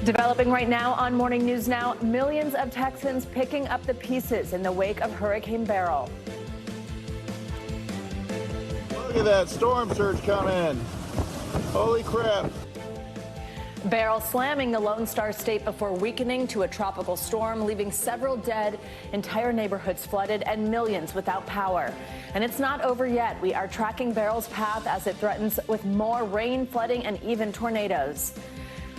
Developing right now on Morning News Now, millions of Texans picking up the pieces in the wake of Hurricane Beryl. Look at that storm surge come in. Holy crap. Beryl slamming the Lone Star State before weakening to a tropical storm, leaving several dead, entire neighborhoods flooded, and millions without power. And it's not over yet. We are tracking Beryl's path as it threatens with more rain, flooding, and even tornadoes.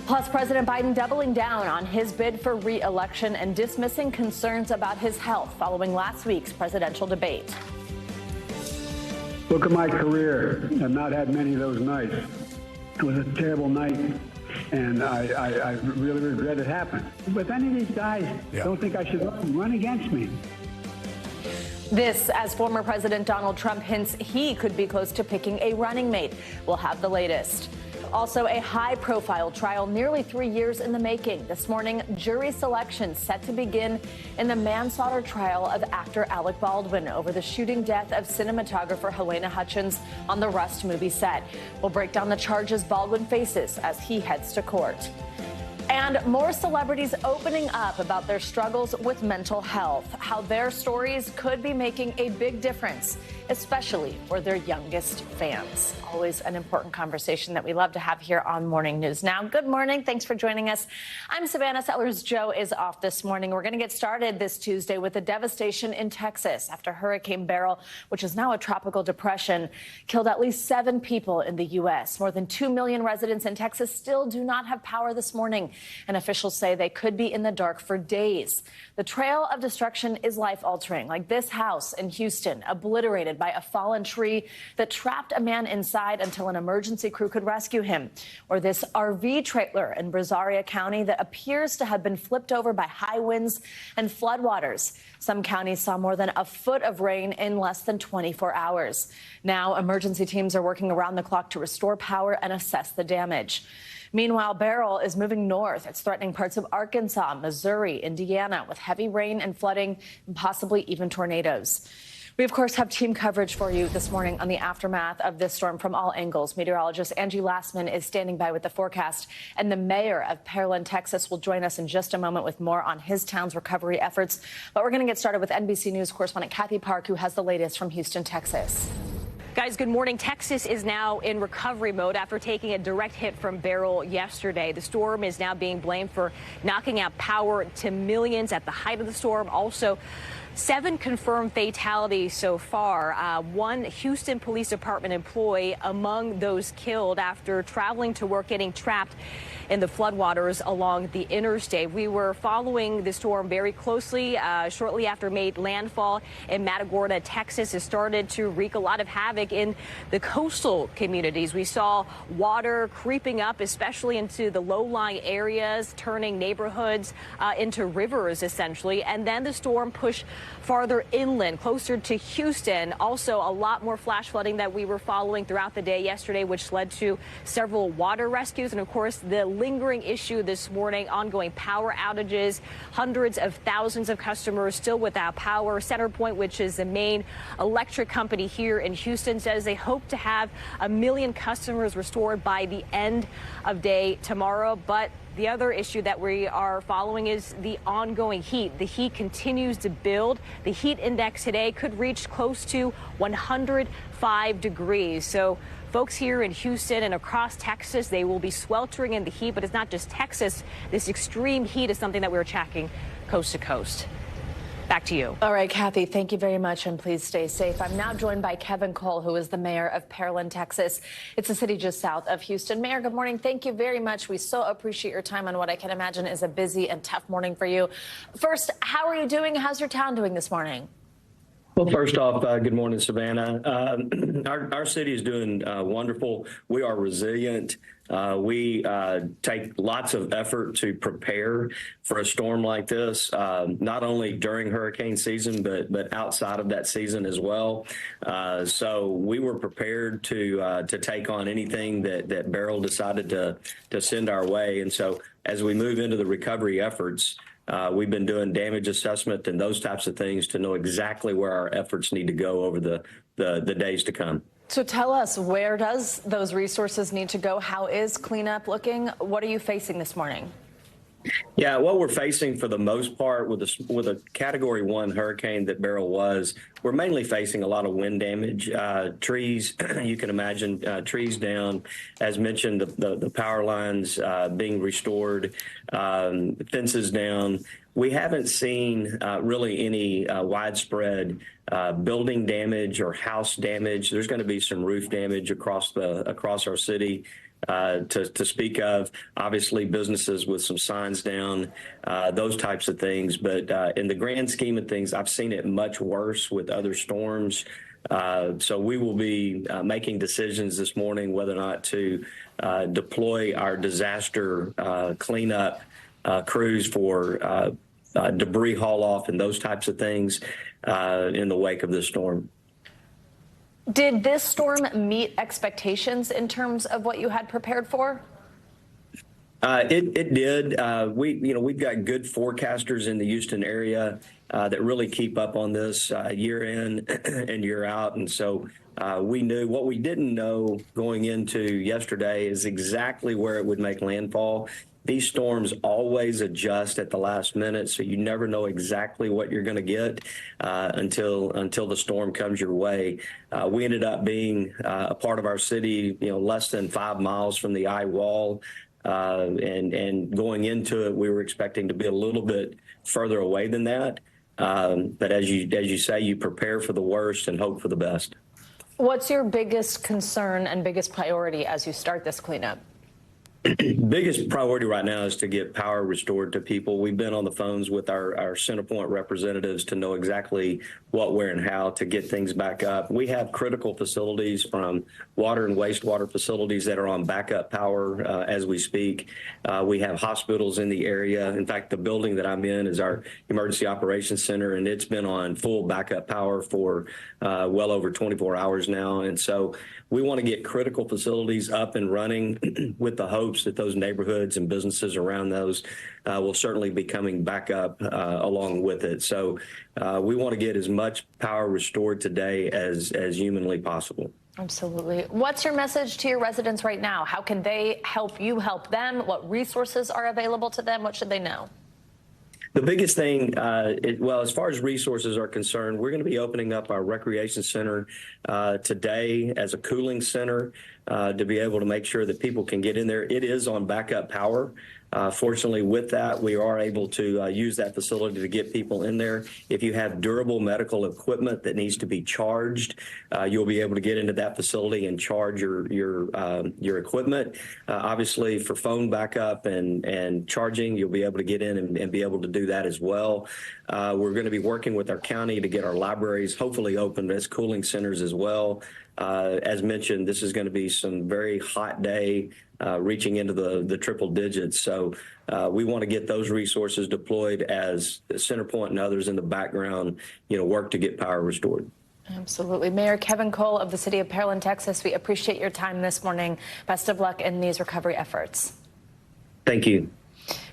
Plus, President Biden doubling down on his bid for re-election and dismissing concerns about his health following last week's presidential debate. Look at my career. I've not had many of those nights. It was a terrible night, and I really regret it happened. But if any of these guys don't think I should run against me. This as former President Donald Trump hints he could be close to picking a running mate. We'll have the latest. Also, a high-profile trial nearly 3 years in the making. This morning, jury selection set to begin in the manslaughter trial of actor Alec Baldwin over the shooting death of cinematographer Helena Hutchins on the Rust movie set. We'll break down the charges Baldwin faces as he heads to court. And more celebrities opening up about their struggles with mental health, how their stories could be making a big difference, especially for their youngest fans. Always an important conversation that we love to have here on Morning News Now. Good morning. Thanks for joining us. I'm Savannah Settlers. Joe is off this morning. We're going to get started this Tuesday with the devastation in Texas after Hurricane Beryl, which is now a tropical depression, killed at least 7 people in the U.S. More than 2 million residents in Texas still do not have power this morning, and officials say they could be in the dark for days. The trail of destruction is life-altering, like this house in Houston, obliterated by a fallen tree that trapped a man inside until an emergency crew could rescue him. Or this RV trailer in Brazoria County that appears to have been flipped over by high winds and floodwaters. Some counties saw more than a foot of rain in less than 24 hours. Now, emergency teams are working around the clock to restore power and assess the damage. Meanwhile, Beryl is moving north. It's threatening parts of Arkansas, Missouri, Indiana, with heavy rain and flooding and possibly even tornadoes. We, of course, have team coverage for you this morning on the aftermath of this storm from all angles. Meteorologist Angie Lastman is standing by with the forecast, and the mayor of Pearland, Texas, will join us in just a moment with more on his town's recovery efforts. But we're going to get started with NBC News correspondent Kathy Park, who has the latest from Houston, Texas. Guys, good morning. Texas is now in recovery mode after taking a direct hit from Beryl yesterday. The storm is now being blamed for knocking out power to millions at the height of the storm. Also, 7 confirmed fatalities so far. One Houston Police Department employee among those killed after traveling to work, getting trapped in the floodwaters along the interstate. We were following the storm very closely shortly after it made landfall in Matagorda, Texas. It started to wreak a lot of havoc in the coastal communities. We saw water creeping up, especially into the low-lying areas, turning neighborhoods into rivers, essentially. And then the storm pushed farther inland, closer to Houston. Also, a lot more flash flooding that we were following throughout the day yesterday, which led to several water rescues. And, of course, the lingering issue this morning, ongoing power outages, hundreds of thousands of customers still without power. CenterPoint, which is the main electric company here in Houston, says they hope to have 1 million customers restored by the end of day tomorrow. But the other issue that we are following is the ongoing heat. The heat continues to build. The heat index today could reach close to 105 degrees. So folks here in Houston and across Texas, they will be sweltering in the heat. But it's not just Texas. This extreme heat is something that we're tracking coast to coast. Back to you. All right, Kathy, thank you very much, and please stay safe. I'm now joined by Kevin Cole, who is the mayor of Pearland, Texas. It's a city just south of Houston. Mayor, good morning. Thank you very much. We so appreciate your time on what I can imagine is a busy and tough morning for you. First, how are you doing? How's your town doing this morning? Well, first off, good morning, Savannah. Our city is doing wonderful. We are resilient. We take lots of effort to prepare for a storm like this, not only during hurricane season, but outside of that season as well. So we were prepared to take on anything that Beryl decided to send our way. And so as we move into the recovery efforts, we've been doing damage assessment and those types of things to know exactly where our efforts need to go over the days to come. So tell us, where does those resources need to go? How is cleanup looking? What are you facing this morning? Yeah, what we're facing for the most part with a Category 1 hurricane that Beryl was, we're mainly facing a lot of wind damage. Trees, you can imagine, trees down. As mentioned, the power lines being restored, fences down. We haven't seen really any widespread building damage or house damage. There's going to be some roof damage across our city. To speak of, obviously businesses with some signs down, those types of things. But in the grand scheme of things, I've seen it much worse with other storms. So we will be making decisions this morning whether or not to deploy our disaster cleanup crews for debris haul off and those types of things in the wake of this storm. Did this storm meet expectations in terms of what you had prepared for? It did. We've got good forecasters in the Houston area that really keep up on this year in and year out. And so we knew. What we didn't know going into yesterday is exactly where it would make landfall. These storms always adjust at the last minute, so you never know exactly what you're going to get until the storm comes your way. We ended up being a part of our city, less than 5 miles from the eye wall, and going into it, we were expecting to be a little bit further away than that. But as you say, you prepare for the worst and hope for the best. What's your biggest concern and biggest priority as you start this cleanup? Biggest priority right now is to get power restored to people. We've been on the phones with our CenterPoint representatives to know exactly what, where, and how to get things back up. We have critical facilities from water and wastewater facilities that are on backup power as we speak. We have hospitals in the area. In fact, the building that I'm in is our Emergency Operations Center, and it's been on full backup power for well over 24 hours now. And so we want to get critical facilities up and running with the hopes that those neighborhoods and businesses around those will certainly be coming back up along with it. So we want to get as much power restored today as humanly possible. Absolutely. What's your message to your residents right now? How can they help you help them? What resources are available to them? What should they know? The biggest thing, as far as resources are concerned, we're going to be opening up our recreation center today as a cooling center to be able to make sure that people can get in there. It is on backup power. Fortunately, with that, we are able to use that facility to get people in there. If you have durable medical equipment that needs to be charged, you'll be able to get into that facility and charge your equipment. Obviously, for phone backup and charging, you'll be able to get in and be able to do that as well. We're going to be working with our county to get our libraries hopefully open as cooling centers as well. As mentioned, this is going to be some very hot day, reaching into the triple digits. So we want to get those resources deployed as CenterPoint and others in the background, work to get power restored. Absolutely. Mayor Kevin Cole of the city of Pearland, Texas, we appreciate your time this morning. Best of luck in these recovery efforts. Thank you.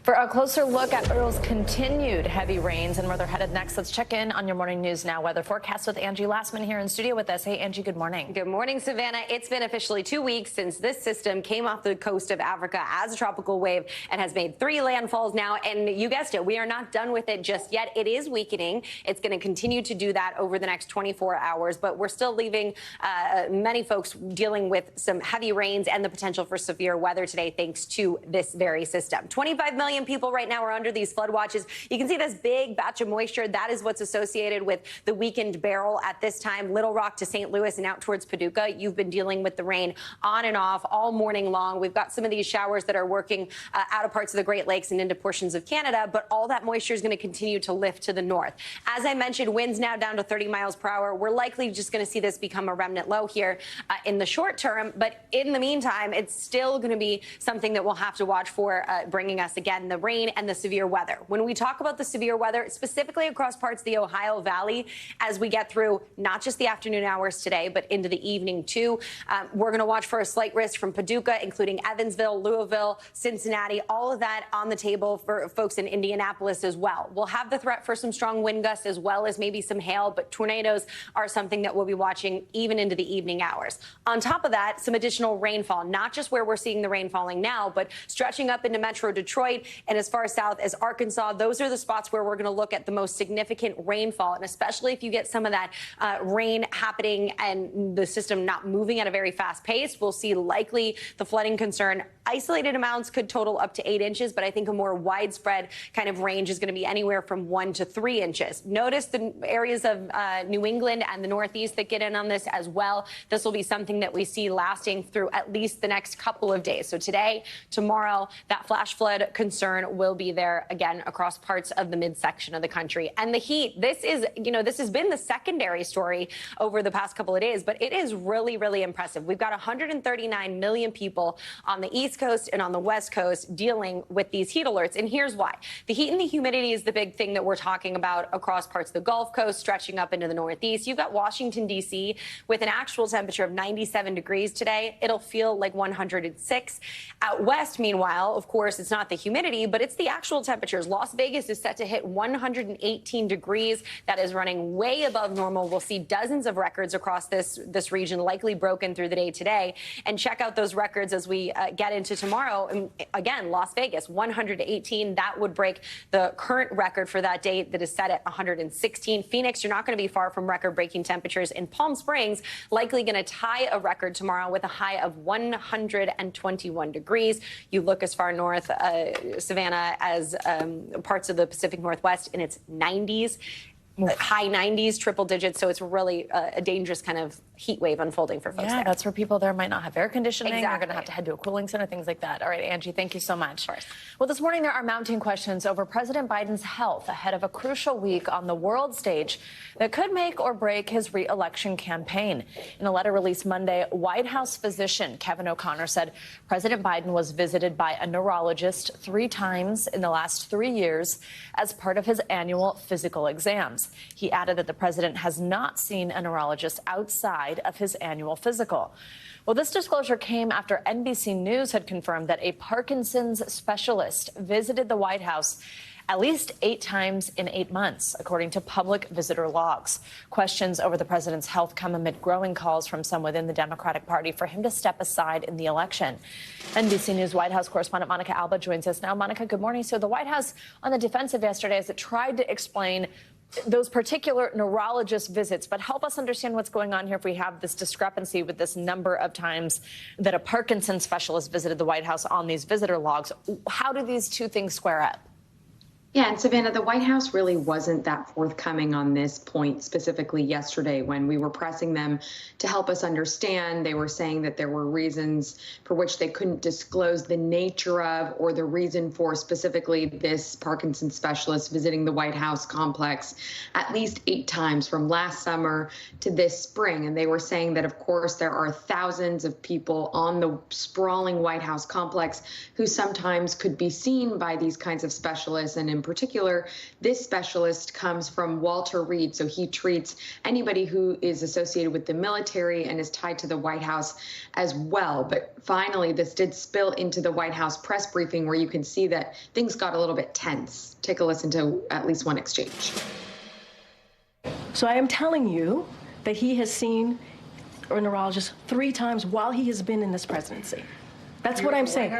For a closer look at Beryl's continued heavy rains and where they're headed next, let's check in on your Morning News Now weather forecast with Angie Lastman here in studio with us. Hey, Angie, good morning. Good morning, Savannah. It's been officially 2 weeks since this system came off the coast of Africa as a tropical wave and has made 3 landfalls now. And you guessed it, we are not done with it just yet. It is weakening. It's going to continue to do that over the next 24 hours, but we're still leaving many folks dealing with some heavy rains and the potential for severe weather today thanks to this very system. 25 million people right now are under these flood watches. You can see this big batch of moisture. That is what's associated with the weakened Beryl at this time. Little Rock to St. Louis and out towards Paducah. You've been dealing with the rain on and off all morning long. We've got some of these showers that are working out of parts of the Great Lakes and into portions of Canada, but all that moisture is going to continue to lift to the north. As I mentioned, winds now down to 30 miles per hour. We're likely just going to see this become a remnant low here in the short term, but in the meantime, it's still going to be something that we'll have to watch for bringing us again the rain and the severe weather. When we talk about the severe weather, specifically across parts of the Ohio Valley, as we get through not just the afternoon hours today, but into the evening too, we're going to watch for a slight risk from Paducah, including Evansville, Louisville, Cincinnati, all of that on the table for folks in Indianapolis as well. We'll have the threat for some strong wind gusts as well as maybe some hail, but tornadoes are something that we'll be watching even into the evening hours. On top of that, some additional rainfall, not just where we're seeing the rain falling now, but stretching up into Metro Detroit and as far south as Arkansas. Those are the spots where we're going to look at the most significant rainfall, and especially if you get some of that rain happening and the system not moving at a very fast pace, we'll see likely the flooding concern. Isolated amounts could total up to 8 inches, but I think a more widespread kind of range is going to be anywhere from 1 to 3 inches. Notice the areas of New England and the Northeast that get in on this as well. This will be something that we see lasting through at least the next couple of days. So today, tomorrow, that flash flood concern will be there again across parts of the midsection of the country. And the heat, this has been the secondary story over the past couple of days, but it is really, really impressive. We've got 139 million people on the East Coast and on the West Coast dealing with these heat alerts. And here's why. The heat and the humidity is the big thing that we're talking about across parts of the Gulf Coast, stretching up into the Northeast. You've got Washington, D.C. with an actual temperature of 97 degrees today. It'll feel like 106. Out west, meanwhile, of course, it's not the humidity, but it's the actual temperatures. Las Vegas is set to hit 118 degrees. That is running way above normal. We'll see dozens of records across this region, likely broken through the day today. And check out those records as we get into tomorrow. And again, Las Vegas, 118. That would break the current record for that date that is set at 116. Phoenix, you're not going to be far from record-breaking temperatures. In Palm Springs, likely going to tie a record tomorrow with a high of 121 degrees. You look as far north, Savannah, as parts of the Pacific Northwest, in its 90s. High 90s, triple digits, so it's really a dangerous kind of heat wave unfolding for folks. Yeah, that's where people there might not have air conditioning. Exactly. They're going to have to head to a cooling center, things like that. All right, Angie, thank you so much. Well, this morning there are mounting questions over President Biden's health ahead of a crucial week on the world stage that could make or break his re-election campaign. In a letter released Monday, White House physician Kevin O'Connor said President Biden was visited by a neurologist 3 times in the last 3 years as part of his annual physical exams. He added that the president has not seen a neurologist outside of his annual physical. Well, this disclosure came after NBC News had confirmed that a Parkinson's specialist visited the White House at least 8 times in 8 months, according to public visitor logs. Questions over the president's health come amid growing calls from some within the Democratic Party for him to step aside in the election. NBC News White House correspondent Monica Alba joins us now. Monica, good morning. So the White House on the defensive yesterday as it tried to explain those particular neurologist visits, but help us understand what's going on here if we have this discrepancy with this number of times that a Parkinson's specialist visited the White House on these visitor logs. How do these two things square up? Yeah, and Savannah, the White House really wasn't that forthcoming on this point specifically yesterday when we were pressing them to help us understand. They were saying that there were reasons for which they couldn't disclose the nature of or the reason for specifically this Parkinson's specialist visiting the White House complex at least 8 times from last summer to this spring. And they were saying that, of course, there are thousands of people on the sprawling White House complex who sometimes could be seen by these kinds of specialists. And in particular, this specialist comes from Walter Reed, so he treats anybody who is associated with the military and is tied to the White House as well. But finally, this did spill into the White House press briefing where you can see that things got a little bit tense. Take a listen to at least one exchange. So I am telling you that he has seen a neurologist 3 times while he has been in this presidency. That's what I'm saying.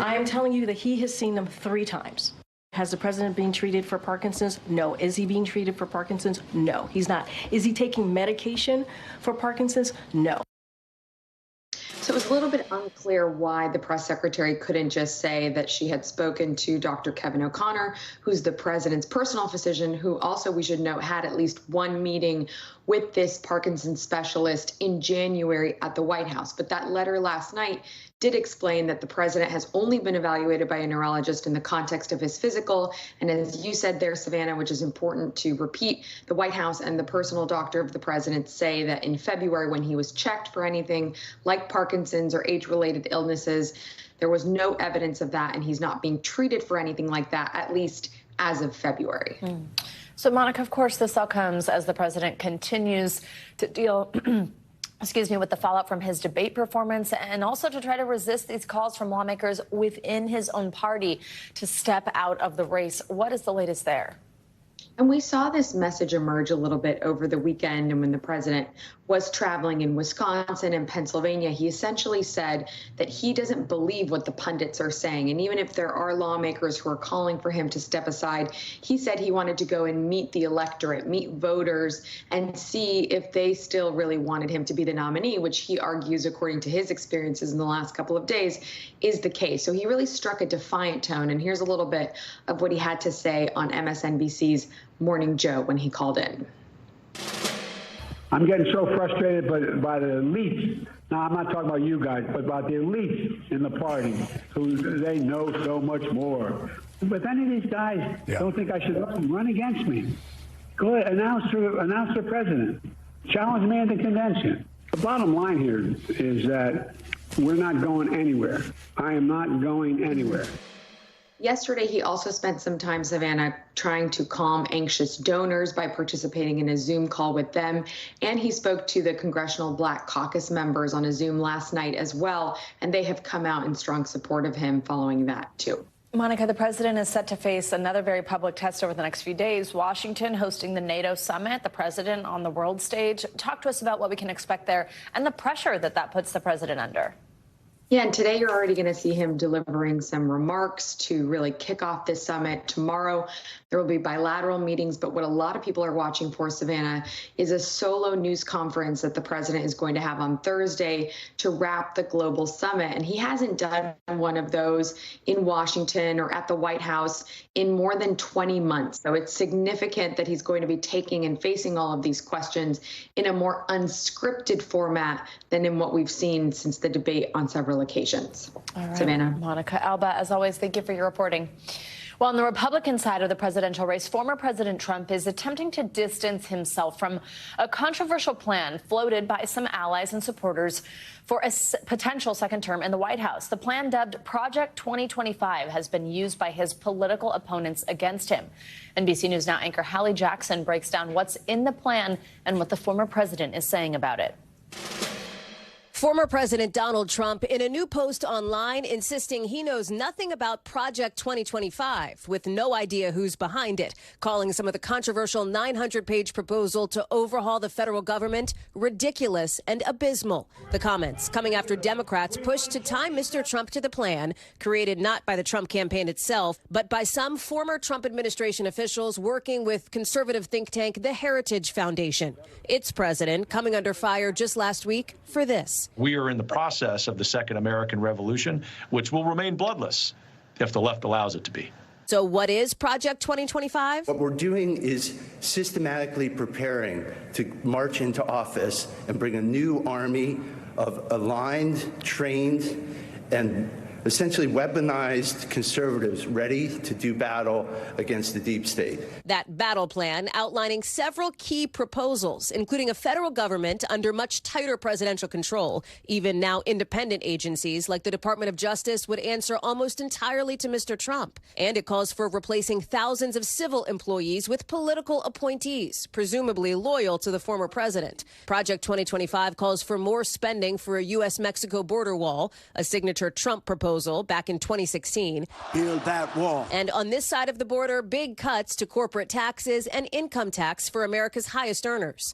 I am telling you that he has seen them 3 times. Has the president been treated for Parkinson's? No. Is he being treated for Parkinson's? No, he's not. Is he taking medication for Parkinson's? No. So it was a little bit unclear why the press secretary couldn't just say that she had spoken to Dr. Kevin O'Connor, who's the president's personal physician, who also, we should note, had at least 1 meeting with this Parkinson's specialist in January at the White House. But that letter last night did explain that the president has only been evaluated by a neurologist in the context of his physical. And as you said there, Savannah, which is important to repeat, the White House and the personal doctor of the president say that in February, when he was checked for anything like Parkinson's or age-related illnesses, there was no evidence of that, and he's not being treated for anything like that, at least as of February. So, Monica, of course, this all comes as the president continues to deal with the fallout from his debate performance and also to try to resist these calls from lawmakers within his own party to step out of the race. What is the latest there? And we saw this message emerge a little bit over the weekend, and when the president was traveling in Wisconsin and Pennsylvania, he essentially said that he doesn't believe what the pundits are saying. And even if there are lawmakers who are calling for him to step aside, he said he wanted to go and meet the electorate, meet voters, and see if they still really wanted him to be the nominee, which he argues, according to his experiences in the last couple of days, is the case. So he really struck a defiant tone. And here's a little bit of what he had to say on MSNBC's Morning Joe when he called in. I'm getting so frustrated by the elites. Now, I'm not talking about you guys, but about the elites in the party who they know so much more. But if any of these guys don't think I should run against me, go ahead, announce for president. Challenge me at the convention. The bottom line here is that we're not going anywhere. I am not going anywhere. Yesterday, he also spent some time, Savannah, trying to calm anxious donors by participating in a Zoom call with them. And he spoke to the Congressional Black Caucus members on a Zoom last night as well. And they have come out in strong support of him following that, too. Monica, the president is set to face another very public test over the next few days. Washington hosting the NATO summit, the president on the world stage. Talk to us about what we can expect there and the pressure that puts the president under. Yeah, and today you're already going to see him delivering some remarks to really kick off this summit. Tomorrow, there will be bilateral meetings, but what a lot of people are watching for, Savannah, is a solo news conference that the president is going to have on Thursday to wrap the global summit. And he hasn't done one of those in Washington or at the White House in more than 20 months. So it's significant that he's going to be taking and facing all of these questions in a more unscripted format than in what we've seen since the debate on several occasions. All right, Savannah. Monica Alba, as always, thank you for your reporting. Well, on the Republican side of the presidential race, former President Trump is attempting to distance himself from a controversial plan floated by some allies and supporters for a potential second term in the White House. The plan, dubbed Project 2025, has been used by his political opponents against him. NBC News Now anchor Hallie Jackson breaks down what's in the plan and what the former president is saying about it. Former President Donald Trump in a new post online insisting he knows nothing about Project 2025, with no idea who's behind it, calling some of the controversial 900-page proposal to overhaul the federal government ridiculous and abysmal. The comments coming after Democrats pushed to tie Mr. Trump to the plan, created not by the Trump campaign itself, but by some former Trump administration officials working with conservative think tank the Heritage Foundation. Its president coming under fire just last week for this. We are in the process of the Second American Revolution, which will remain bloodless if the left allows it to be. So what is Project 2025? What we're doing is systematically preparing to march into office and bring a new army of aligned, trained, and essentially weaponized conservatives ready to do battle against the deep state. That battle plan outlining several key proposals, including a federal government under much tighter presidential control. Even now independent agencies like the Department of Justice would answer almost entirely to Mr. Trump. And it calls for replacing thousands of civil employees with political appointees, presumably loyal to the former president. Project 2025 calls for more spending for a U.S.-Mexico border wall, a signature Trump proposal back in 2016. Build that wall. And on this side of the border, big cuts to corporate taxes and income tax for America's highest earners.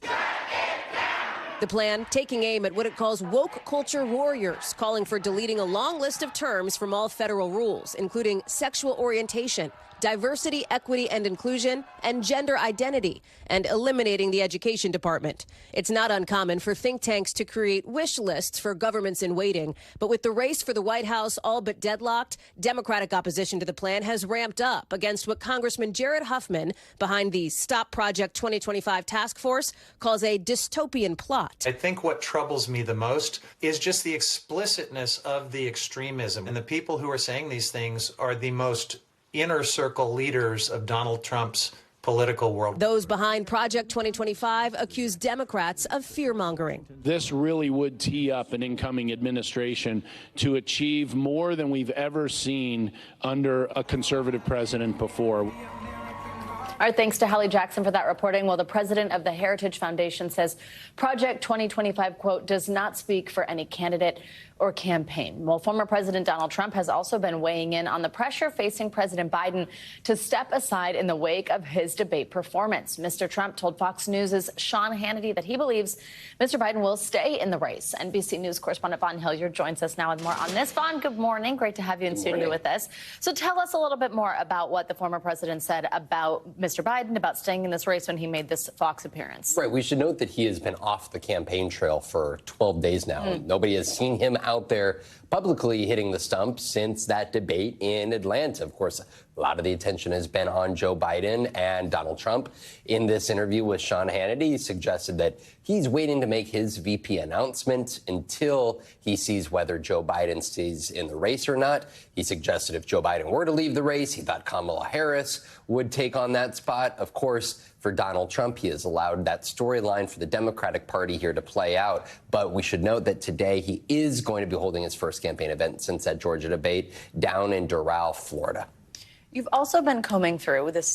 The plan taking aim at what it calls woke culture warriors, calling for deleting a long list of terms from all federal rules, including sexual orientation, diversity, equity, and inclusion, and gender identity, and eliminating the education department. It's not uncommon for think tanks to create wish lists for governments in waiting, but with the race for the White House all but deadlocked, Democratic opposition to the plan has ramped up against what Congressman Jared Huffman, behind the Stop Project 2025 task force, calls a dystopian plot. I think what troubles me the most is just the explicitness of the extremism, and the people who are saying these things are the most inner circle leaders of Donald Trump's political world. Those behind Project 2025 accuse Democrats of fear-mongering. This really would tee up an incoming administration to achieve more than we've ever seen under a conservative president before. All right, thanks to Hallie Jackson for that reporting. Well, the president of the Heritage Foundation says Project 2025, quote, does not speak for any candidate or campaign? Well, former President Donald Trump has also been weighing in on the pressure facing President Biden to step aside in the wake of his debate performance. Mr. Trump told Fox News' Sean Hannity that he believes Mr. Biden will stay in the race. NBC News correspondent Vaughn Hillier joins us now with more on this. Vaughn, good morning. Great to have you in studio with us. So tell us a little bit more about what the former president said about Mr. Biden, about staying in this race when he made this Fox appearance. Right. We should note that he has been off the campaign trail for 12 days now. Nobody has seen him out there publicly hitting the stump since that debate in Atlanta. Of course, a lot of the attention has been on Joe Biden and Donald Trump. In this interview with Sean Hannity, he suggested that he's waiting to make his VP announcement until he sees whether Joe Biden stays in the race or not. He suggested if Joe Biden were to leave the race, he thought Kamala Harris would take on that spot. Of course, for Donald Trump, he has allowed that storyline for the Democratic Party here to play out. But we should note that today he is going to be holding his first campaign event since that Georgia debate down in Doral, Florida. You've also been combing through this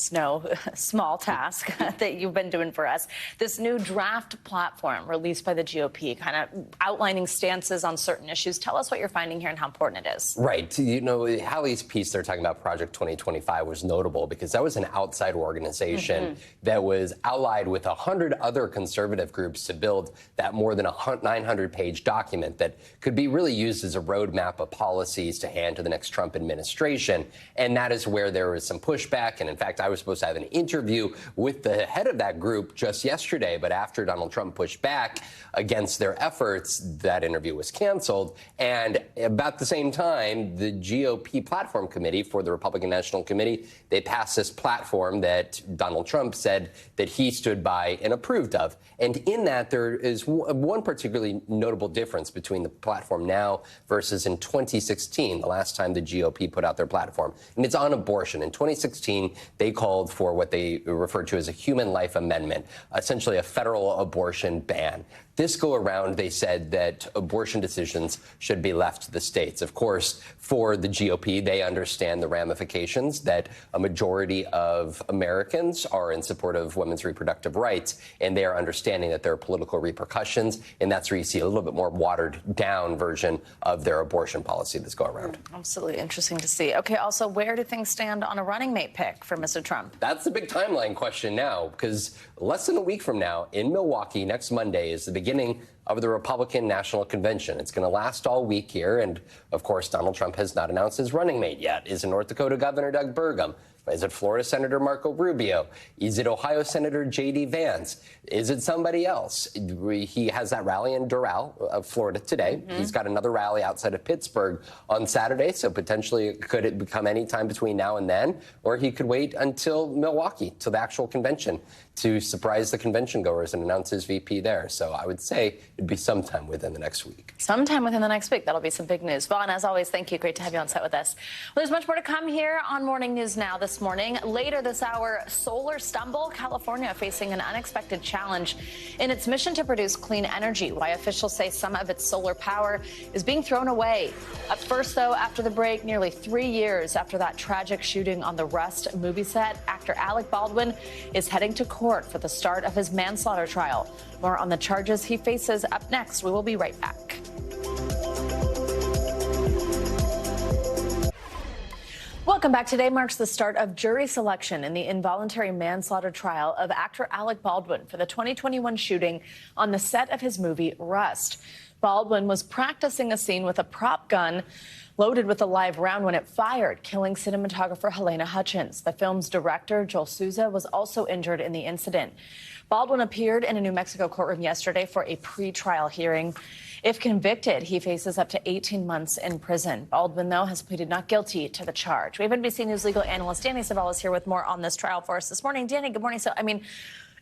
small task that you've been doing for us, this new draft platform released by the GOP, kind of outlining stances on certain issues. Tell us what you're finding here and how important it is. Right. You know, Hallie's piece they're talking about Project 2025 was notable because that was an outside organization that was allied with 100 other conservative groups to build that more than 900-page document that could be really used as a roadmap of policies to hand to the next Trump administration. And that is where there was some pushback. And in fact, I was supposed to have an interview with the head of that group just yesterday. But after Donald Trump pushed back against their efforts, that interview was canceled. And about the same time, the GOP platform committee for the Republican National Committee, they passed this platform that Donald Trump said that he stood by and approved of. And in that, there is one particularly notable difference between the platform now versus in 2016, the last time the GOP put out their platform. And it's on abortion. In 2016, they called for what they referred to as a human life amendment, essentially a federal abortion ban. This go around, they said that abortion decisions should be left to the states. Of course, for the GOP, they understand the ramifications that a majority of Americans are in support of women's reproductive rights, and they are understanding that there are political repercussions, and that's where you see a little bit more watered down version of their abortion policy this go around. Absolutely interesting to see. Okay, also, where do things stand on a running mate pick for Mr. Trump? That's the big timeline question now, because less than a week from now in Milwaukee next Monday is the beginning of the Republican National Convention. It's going to last all week here. And of course, Donald Trump has not announced his running mate yet. Is it North Dakota Governor Doug Burgum? Is it Florida Senator Marco Rubio? Is it Ohio Senator J.D. Vance? Is it somebody else? He has that rally in Doral, Florida today. He's got another rally outside of Pittsburgh on Saturday. So potentially could it become any time between now and then? Or he could wait until Milwaukee, till the actual convention, to surprise the convention goers and announce his VP there. So I would say it'd be sometime within the next week. Sometime within the next week. That'll be some big news. Vaughn, as always, thank you. Great to have you on set with us. Well, there's much more to come here on Morning News Now this morning. Later this hour, solar stumble. California facing an unexpected challenge in its mission to produce clean energy. Why officials say some of its solar power is being thrown away. Up first, though, after the break, nearly 3 years after that tragic shooting on the Rust movie set, actor Alec Baldwin is heading to court for the start of his manslaughter trial. More on the charges he faces up next. We will be right back. Welcome back. Today marks the start of jury selection in the involuntary manslaughter trial of actor Alec Baldwin for the 2021 shooting on the set of his movie Rust. Baldwin was practicing a scene with a prop gun loaded with a live round when it fired, killing cinematographer Helena Hutchins. The film's director, Joel Souza, was also injured in the incident. Baldwin appeared in a New Mexico courtroom yesterday for a pre-trial hearing. If convicted, he faces up to 18 months in prison. Baldwin, though, has pleaded not guilty to the charge. We have NBC News legal analyst Danny Savellas here with more on this trial for us this morning. Danny, good morning. So, I mean,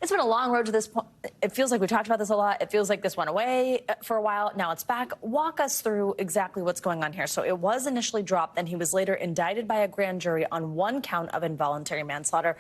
it's been a long road to this point. It feels like we talked about this a lot. It feels like this went away for a while. Now it's back. Walk us through exactly what's going on here. So it was initially dropped, then he was later indicted by a grand jury on one count of involuntary manslaughter.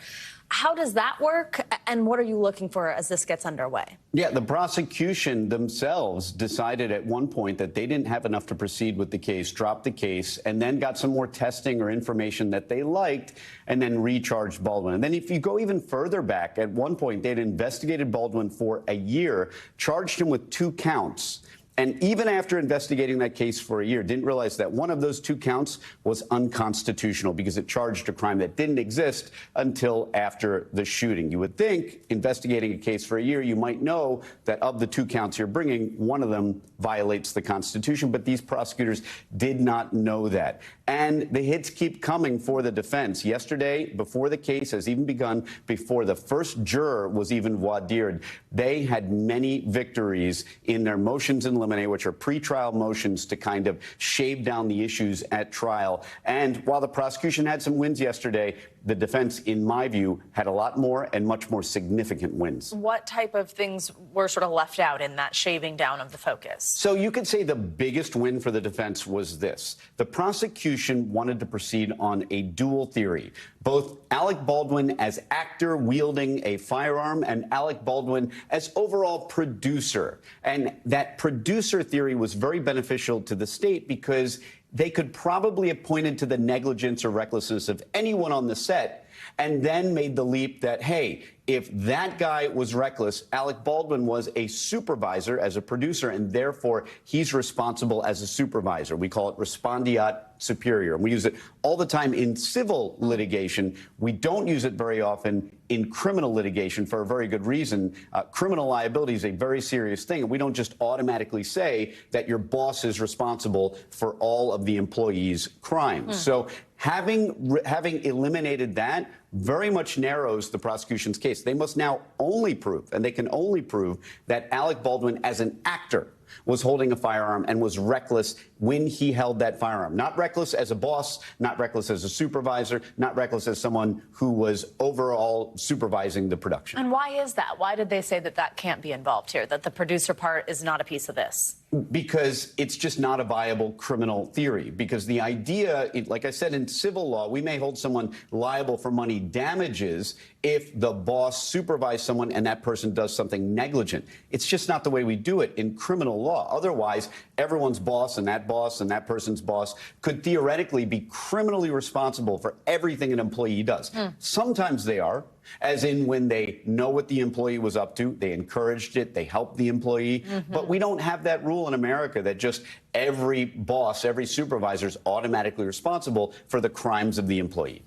How does that work, and what are you looking for as this gets underway? Yeah, the prosecution themselves decided at one point that they didn't have enough to proceed with the case, dropped the case, and then got some more testing or information that they liked, and then recharged Baldwin. And then if you go even further back, at one point they'd investigated Baldwin for a year, charged him with 2 counts. And even after investigating that case for a year, didn't realize that one of those 2 counts was unconstitutional because it charged a crime that didn't exist until after the shooting. You would think, investigating a case for a year, you might know that of the 2 counts you're bringing, one of them violates the Constitution, but these prosecutors did not know that. And the hits keep coming for the defense. Yesterday, before the case has even begun, before the first juror was even voir dired, they had many victories in their motions in limine, which are pretrial motions to kind of shave down the issues at trial. And while the prosecution had some wins yesterday, the defense, in my view, had a lot more and much more significant wins. What type of things were sort of left out in that shaving down of the focus? So you could say the biggest win for the defense was this. The prosecution wanted to proceed on a dual theory. Both Alec Baldwin as actor wielding a firearm and Alec Baldwin as overall producer. And that producer theory was very beneficial to the state because they could probably have pointed to the negligence or recklessness of anyone on the set and then made the leap that, hey, if that guy was reckless, Alec Baldwin was a supervisor as a producer, and therefore he's responsible as a supervisor. We call it respondeat superior. And we use it all the time in civil litigation. We don't use it very often in criminal litigation for a very good reason. Criminal liability is a very serious thing, and we don't just automatically say that your boss is responsible for all of the employees' crimes. So having eliminated that very much narrows the prosecution's case. They must now only prove, and they can only prove, that Alec Baldwin as an actor was holding a firearm and was reckless when he held that firearm. Not reckless as a boss, not reckless as a supervisor, not reckless as someone who was overall supervising the production. And why is that? Why did they say that that can't be involved here, that the producer part is not a piece of this? Because it's just not a viable criminal theory. Because the idea, like I said, in civil law, we may hold someone liable for money damages if the boss supervised someone and that person does something negligent. It's just not the way we do it in criminal law. Otherwise, everyone's boss and that person's boss could theoretically be criminally responsible for everything an employee does. Sometimes they are, as in when they know what the employee was up to, they encouraged it, they helped the employee. But we don't have that rule in America that just every boss, every supervisor is automatically responsible for the crimes of the employee.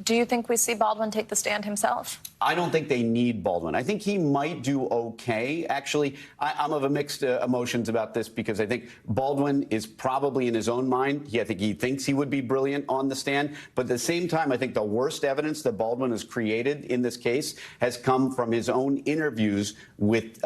Do you think we see Baldwin take the stand himself? I don't think they need Baldwin. I think he might do okay. Actually, I'm of a mixed emotions about this because I think Baldwin is probably in his own mind. I think he thinks he would be brilliant on the stand. But at the same time, I think the worst evidence that Baldwin has created in this case has come from his own interviews with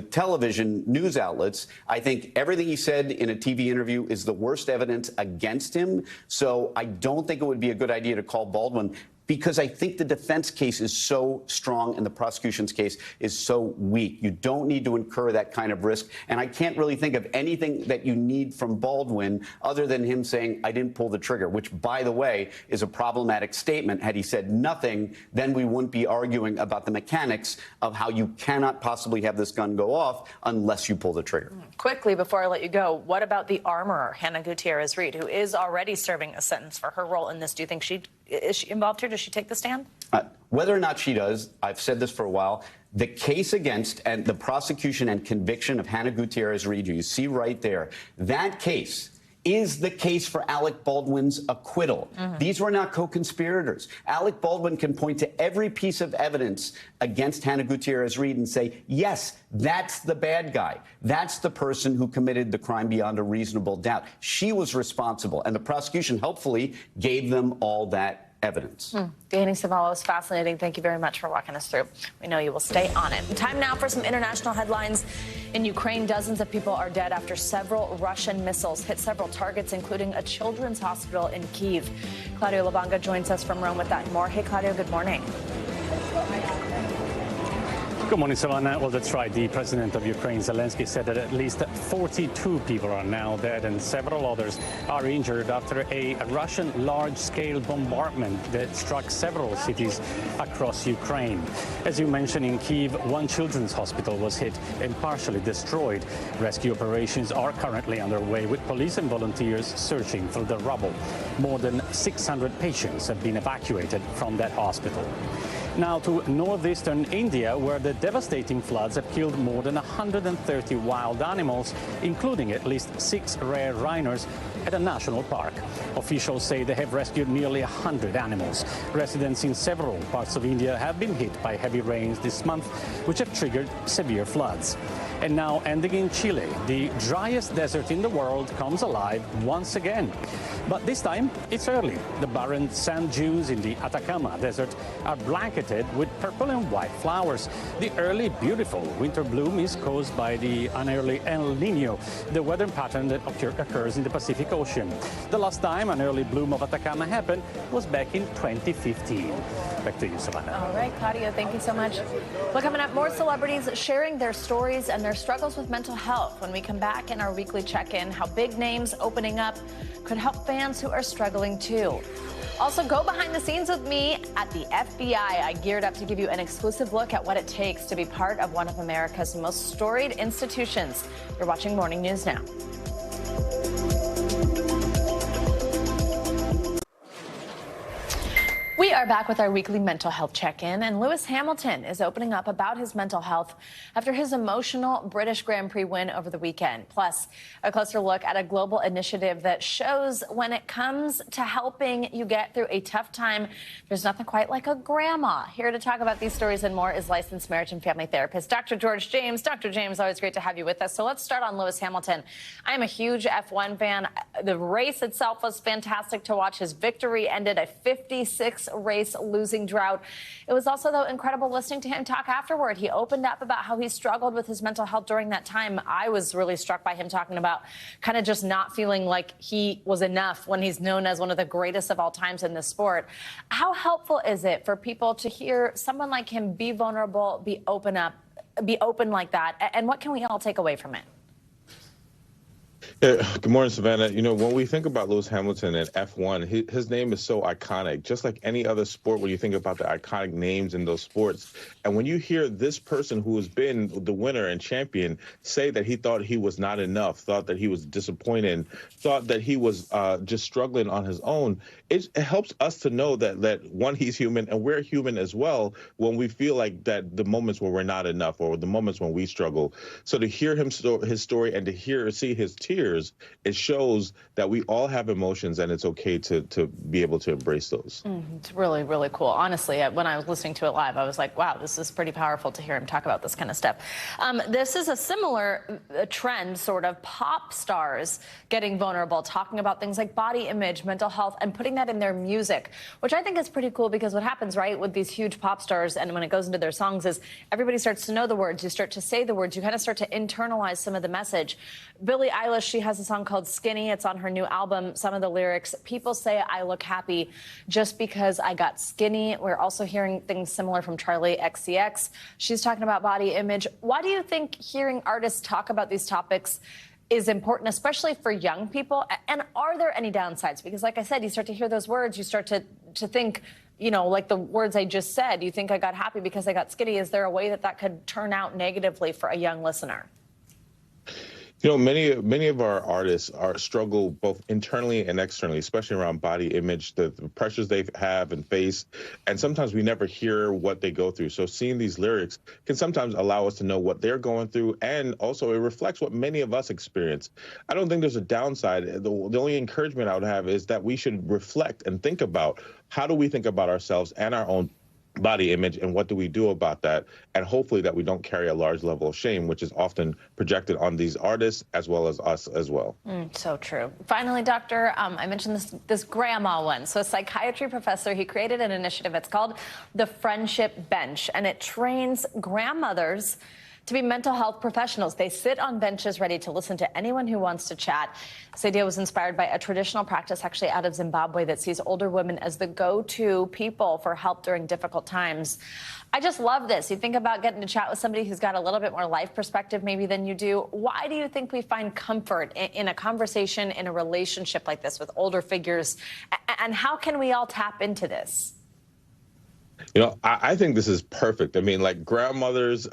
television news outlets. I think everything he said in a TV interview is the worst evidence against him. So I don't think it would be a good idea to call Baldwin, because I think the defense case is so strong and the prosecution's case is so weak. You don't need to incur that kind of risk. And I can't really think of anything that you need from Baldwin other than him saying, I didn't pull the trigger, which, by the way, is a problematic statement. Had he said nothing, then we wouldn't be arguing about the mechanics of how you cannot possibly have this gun go off unless you pull the trigger. Quickly, before I let you go, what about the armorer, Hannah Gutierrez-Reed, who is already serving a sentence for her role in this? Do you think is she involved here? Does she take the stand? Whether or not she does, I've said this for a while, the case against and the prosecution and conviction of Hannah Gutierrez-Reed, you see right there, that case is the case for Alec Baldwin's acquittal. These were not co-conspirators. Alec Baldwin can point to every piece of evidence against Hannah Gutierrez-Reed and say, yes, that's the bad guy. That's the person who committed the crime beyond a reasonable doubt. She was responsible, and the prosecution hopefully gave them all that evidence. Danny Savalos, fascinating. Thank you very much for walking us through. We know you will stay on it. Time now for some international headlines. In Ukraine, dozens of people are dead after several Russian missiles hit several targets, including a children's hospital in Kyiv. Claudio Labanga joins us from Rome with that and more. Hey, Claudio, good morning. Good morning, Savannah. Well, that's right. The president of Ukraine, Zelensky, said that at least 42 people are now dead and several others are injured after a Russian large-scale bombardment that struck several cities across Ukraine. As you mentioned, in Kyiv, one children's hospital was hit and partially destroyed. Rescue operations are currently underway with police and volunteers searching through the rubble. More than 600 patients have been evacuated from that hospital. Now to northeastern India, where the devastating floods have killed more than 130 wild animals, including at least 6 rare rhinos at a national park. Officials say they have rescued nearly 100 animals. Residents in several parts of India have been hit by heavy rains this month, which have triggered severe floods. And now, ending in Chile, the driest desert in the world comes alive once again. But this time, it's early. The barren sand dunes in the Atacama Desert are blanketed with purple and white flowers. The early, beautiful winter bloom is caused by the unearly El Niño, the weather pattern that occurs in the Pacific Ocean. The last time an early bloom of Atacama happened was back in 2015. Back to you, Savannah. All right, Claudio, thank you so much. Well, coming up, more celebrities sharing their stories and their struggles with mental health. When we come back in our weekly check-in, how big names opening up could help fans who are struggling too. Also, go behind the scenes with me at the FBI. I geared up to give you an exclusive look at what it takes to be part of one of America's most storied institutions. You're watching Morning News Now. We are back with our weekly mental health check-in, and Lewis Hamilton is opening up about his mental health after his emotional British Grand Prix win over the weekend. Plus, a closer look at a global initiative that shows when it comes to helping you get through a tough time, there's nothing quite like a grandma. Here to talk about these stories and more is licensed marriage and family therapist Dr. George James. Dr. James, always great to have you with us. So let's start on Lewis Hamilton. I am a huge F1 fan. The race itself was fantastic to watch. His victory ended a 56-race losing drought. It was also, though, incredible listening to him talk afterward. He opened up about how he struggled with his mental health during that time. I was really struck by him talking about kind of just not feeling like he was enough when he's known as one of the greatest of all times in this sport. How helpful is it for people to hear someone like him be vulnerable, be open like that? And what can we all take away from it? Good morning, Savannah. You know, when we think about Lewis Hamilton and F1, his name is so iconic, just like any other sport when you think about the iconic names in those sports. And when you hear this person who has been the winner and champion say that he thought he was not enough, thought that he was disappointed, thought that he was just struggling on his own, it helps us to know that one, he's human, and we're human as well when we feel like that the moments where we're not enough or the moments when we struggle. So to hear his story and to see his tears, it shows that we all have emotions and it's okay to be able to embrace those. It's really, really cool. Honestly, when I was listening to it live, I was like, wow, this is pretty powerful to hear him talk about this kind of stuff. This is a similar trend, sort of, pop stars getting vulnerable, talking about things like body image, mental health, and putting that in their music, which I think is pretty cool because what happens, right, with these huge pop stars and when it goes into their songs is everybody starts to know the words, you start to say the words, you kind of start to internalize some of the message. Billie Eilish, she has a song called Skinny. It's on her new album. Some of the lyrics, people say I look happy just because I got skinny. We're also hearing things similar from Charli XCX. She's talking about body image. Why do you think hearing artists talk about these topics is important, especially for young people? And are there any downsides? Because like I said, you start to hear those words, you start to think, you know, like the words I just said, you think I got happy because I got skinny. Is there a way that could turn out negatively for a young listener? You know, many of our artists struggle both internally and externally, especially around body image, the pressures they have and face, and sometimes we never hear what they go through. So seeing these lyrics can sometimes allow us to know what they're going through, and also it reflects what many of us experience. I don't think there's a downside. The only encouragement I would have is that we should reflect and think about how do we think about ourselves and our own body image, and what do we do about that, and hopefully that we don't carry a large level of shame, which is often projected on these artists as well as us as well. So true. Finally, Doctor, I mentioned this grandma one. So a psychiatry professor, he created an initiative. It's called the Friendship Bench, and it trains grandmothers to be mental health professionals. They sit on benches ready to listen to anyone who wants to chat. This idea was inspired by a traditional practice actually out of Zimbabwe that sees older women as the go-to people for help during difficult times. I just love this. You think about getting to chat with somebody who's got a little bit more life perspective maybe than you do. Why do you think we find comfort in a conversation, in a relationship like this with older figures? And how can we all tap into this? You know, I think this is perfect. I mean, like grandmothers,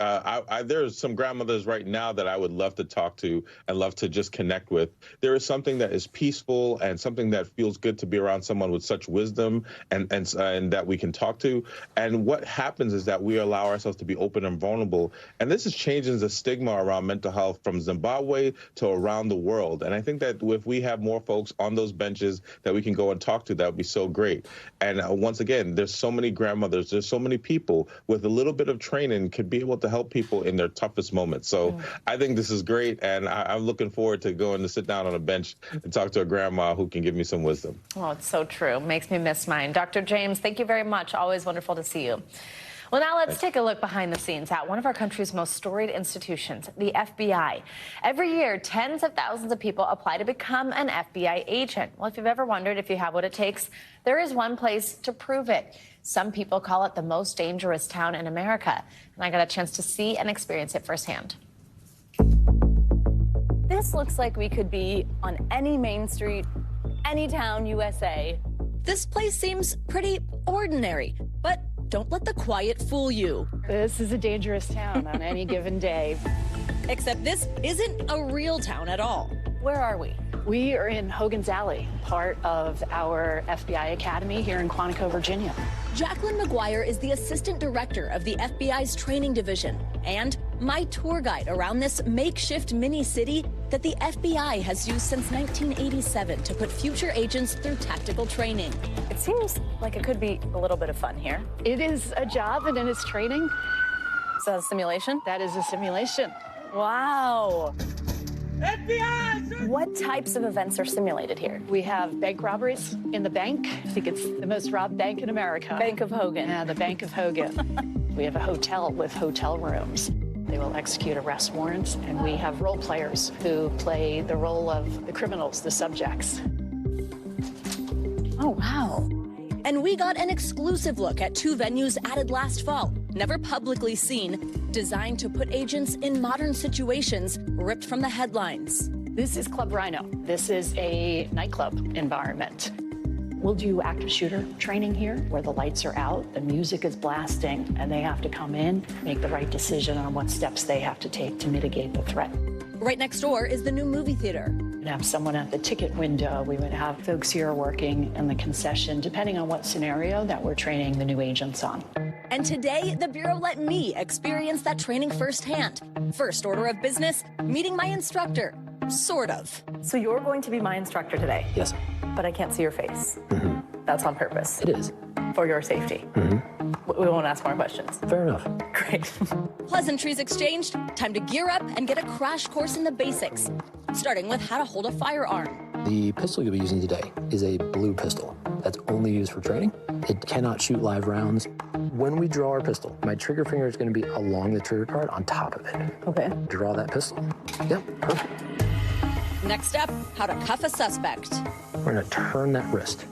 there's some grandmothers right now that I would love to talk to and love to just connect with. There is something that is peaceful and something that feels good to be around someone with such wisdom and that we can talk to. And what happens is that we allow ourselves to be open and vulnerable. And this is changing the stigma around mental health from Zimbabwe to around the world. And I think that if we have more folks on those benches that we can go and talk to, that would be so great. And once again, there's so many grandmothers, there's so many people with a little bit of training could be able to help people in their toughest moments. So I think this is great, and I'm looking forward to going to sit down on a bench and talk to a grandma who can give me some wisdom. Oh, it's so true. Makes me miss mine. Dr. James, thank you very much. Always wonderful to see you. Well, now let's take a look behind the scenes at one of our country's most storied institutions, the FBI. Every year, tens of thousands of people apply to become an FBI agent. Well, if you've ever wondered if you have what it takes, there is one place to prove it. Some people call it the most dangerous town in America, and I got a chance to see and experience it firsthand. This looks like we could be on any main street, any town, USA. This place seems pretty ordinary, but don't let the quiet fool you. This is a dangerous town on any given day. Except this isn't a real town at all. Where are we? We are in Hogan's Alley, part of our FBI Academy here in Quantico, Virginia. Jacqueline McGuire is the assistant director of the FBI's training division and my tour guide around this makeshift mini city that the FBI has used since 1987 to put future agents through tactical training. It seems like it could be a little bit of fun here. It is a job and it is training. Is that a simulation? That is a simulation. Wow. FBI! What types of events are simulated here? We have bank robberies in the bank. I think it's the most robbed bank in America. Bank of Hogan. Yeah, the Bank of Hogan. We have a hotel with hotel rooms. They will execute arrest warrants, and we have role players who play the role of the criminals, the subjects. Oh, wow. And we got an exclusive look at two venues added last fall, never publicly seen, designed to put agents in modern situations ripped from the headlines. This is Club Rhino. This is a nightclub environment. We'll do active shooter training here where the lights are out, the music is blasting, and they have to come in, make the right decision on what steps they have to take to mitigate the threat. Right next door is the new movie theater. We'd have someone at the ticket window. We would have folks here working in the concession, depending on what scenario that we're training the new agents on. And today, the Bureau let me experience that training firsthand. First order of business, meeting my instructor. Sort of. So you're going to be my instructor today? Yes. But I can't see your face. Mm-hmm. That's on purpose. It is. For your safety. Mm-hmm. We won't ask more questions. Fair enough. Great. Pleasantries exchanged, time to gear up and get a crash course in the basics, starting with how to hold a firearm. The pistol you'll be using today is a blue pistol that's only used for training. It cannot shoot live rounds. When we draw our pistol, my trigger finger is going to be along the trigger guard on top of it. Okay. Draw that pistol. Yep, perfect. Next up, how to cuff a suspect. We're going to turn that wrist.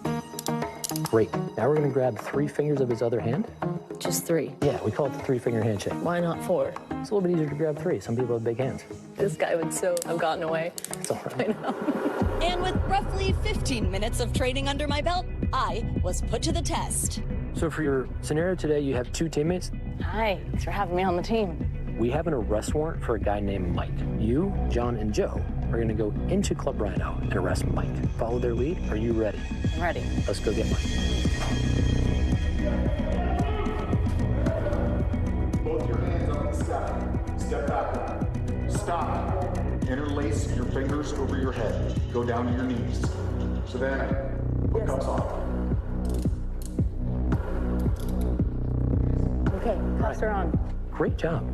Great. Now we're going to grab 3 fingers of his other hand. Just 3? Yeah, we call it the 3-finger handshake. Why not 4? It's a little bit easier to grab 3. Some people have big hands. This guy would so have gotten away. It's all right. I know. And with roughly 15 minutes of training under my belt, I was put to the test. So for your scenario today, you have 2 teammates. Hi, thanks for having me on the team. We have an arrest warrant for a guy named Mike. You, John, and Joe are going to go into Club Rhino and arrest Mike. Follow their lead. Are you ready? I'm ready. Let's go get Mike. Both your hands on the sky. Step back. Stop. Interlace your fingers over your head. Go down to your knees. Savannah, put cuffs on. Okay, cuffs are on. Great job.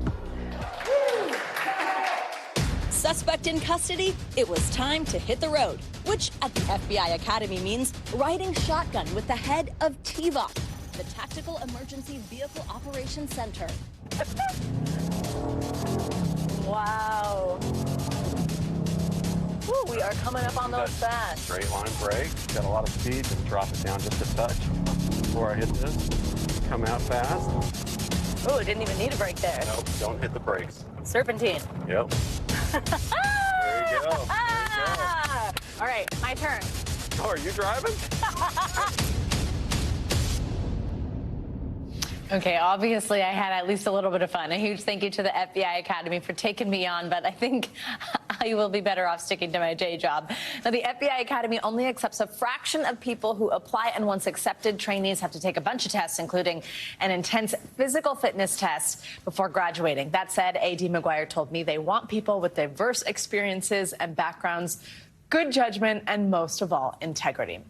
Suspect in custody, it was time to hit the road, which at the FBI Academy means riding shotgun with the head of TVOC, the Tactical Emergency Vehicle Operations Center. Wow. Ooh, we are coming up on those fast. Straight line brake, got a lot of speed, just drop it down just a touch before I hit this. Come out fast. Oh, didn't even need a brake there. Nope, don't hit the brakes. Serpentine. Yep. There you go. There you go. All right, my turn. Oh, are you driving? Okay, obviously I had at least a little bit of fun. A huge thank you to the FBI Academy for taking me on, but I think I will be better off sticking to my day job. Now, the FBI Academy only accepts a fraction of people who apply, and once accepted, trainees have to take a bunch of tests, including an intense physical fitness test before graduating. That said, A.D. McGuire told me they want people with diverse experiences and backgrounds, good judgment, and most of all, integrity.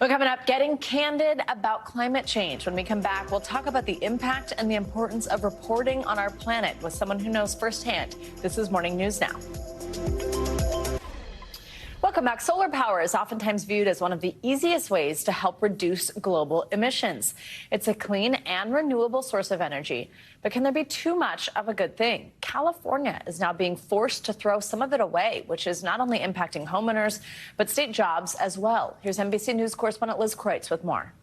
Well, coming up, getting candid about climate change. When we come back, we'll talk about the impact and the importance of reporting on our planet with someone who knows firsthand. This is Morning News Now. Welcome back. Solar power is oftentimes viewed as one of the easiest ways to help reduce global emissions. It's a clean and renewable source of energy. But can there be too much of a good thing? California is now being forced to throw some of it away, which is not only impacting homeowners, but state jobs as well. Here's NBC News correspondent Liz Kreutz with more.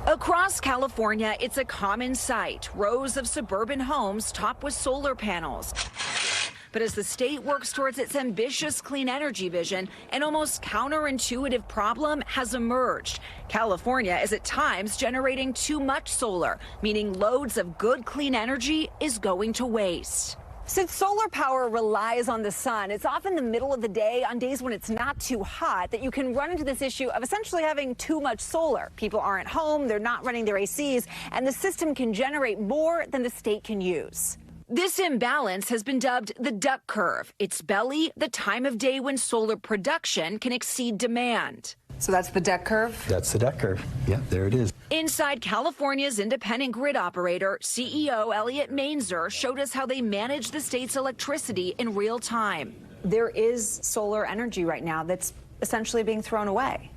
Across California, it's a common sight. Rows of suburban homes topped with solar panels. But as the state works towards its ambitious clean energy vision, an almost counterintuitive problem has emerged. California is at times generating too much solar, meaning loads of good clean energy is going to waste. Since solar power relies on the sun, it's often the middle of the day on days when it's not too hot that you can run into this issue of essentially having too much solar. People aren't home, they're not running their ACs, and the system can generate more than the state can use. This imbalance has been dubbed the duck curve. Its belly, the time of day when solar production can exceed demand. So that's the duck curve? That's the duck curve. Yeah, there it is. Inside California's independent grid operator, CEO Elliot Mainzer showed us how they manage the state's electricity in real time. There is solar energy right now that's essentially being thrown away.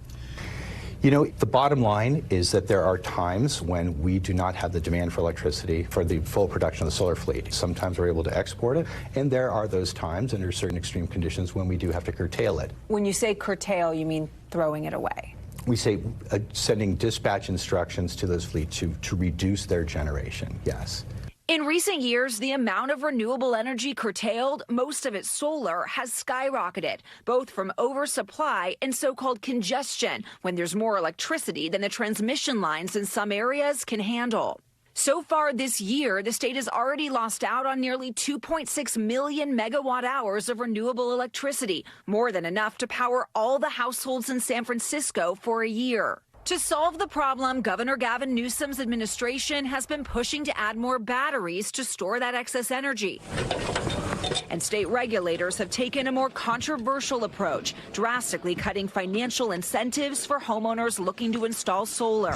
You know, the bottom line is that there are times when we do not have the demand for electricity for the full production of the solar fleet. Sometimes we're able to export it, and there are those times under certain extreme conditions when we do have to curtail it. When you say curtail, you mean throwing it away? We say sending dispatch instructions to those fleets to reduce their generation, yes. In recent years, the amount of renewable energy curtailed, most of it solar, has skyrocketed, both from oversupply and so-called congestion, when there's more electricity than the transmission lines in some areas can handle. So far this year, the state has already lost out on nearly 2.6 million megawatt hours of renewable electricity, more than enough to power all the households in San Francisco for a year. To solve the problem, Governor Gavin Newsom's administration has been pushing to add more batteries to store that excess energy. And state regulators have taken a more controversial approach, drastically cutting financial incentives for homeowners looking to install solar.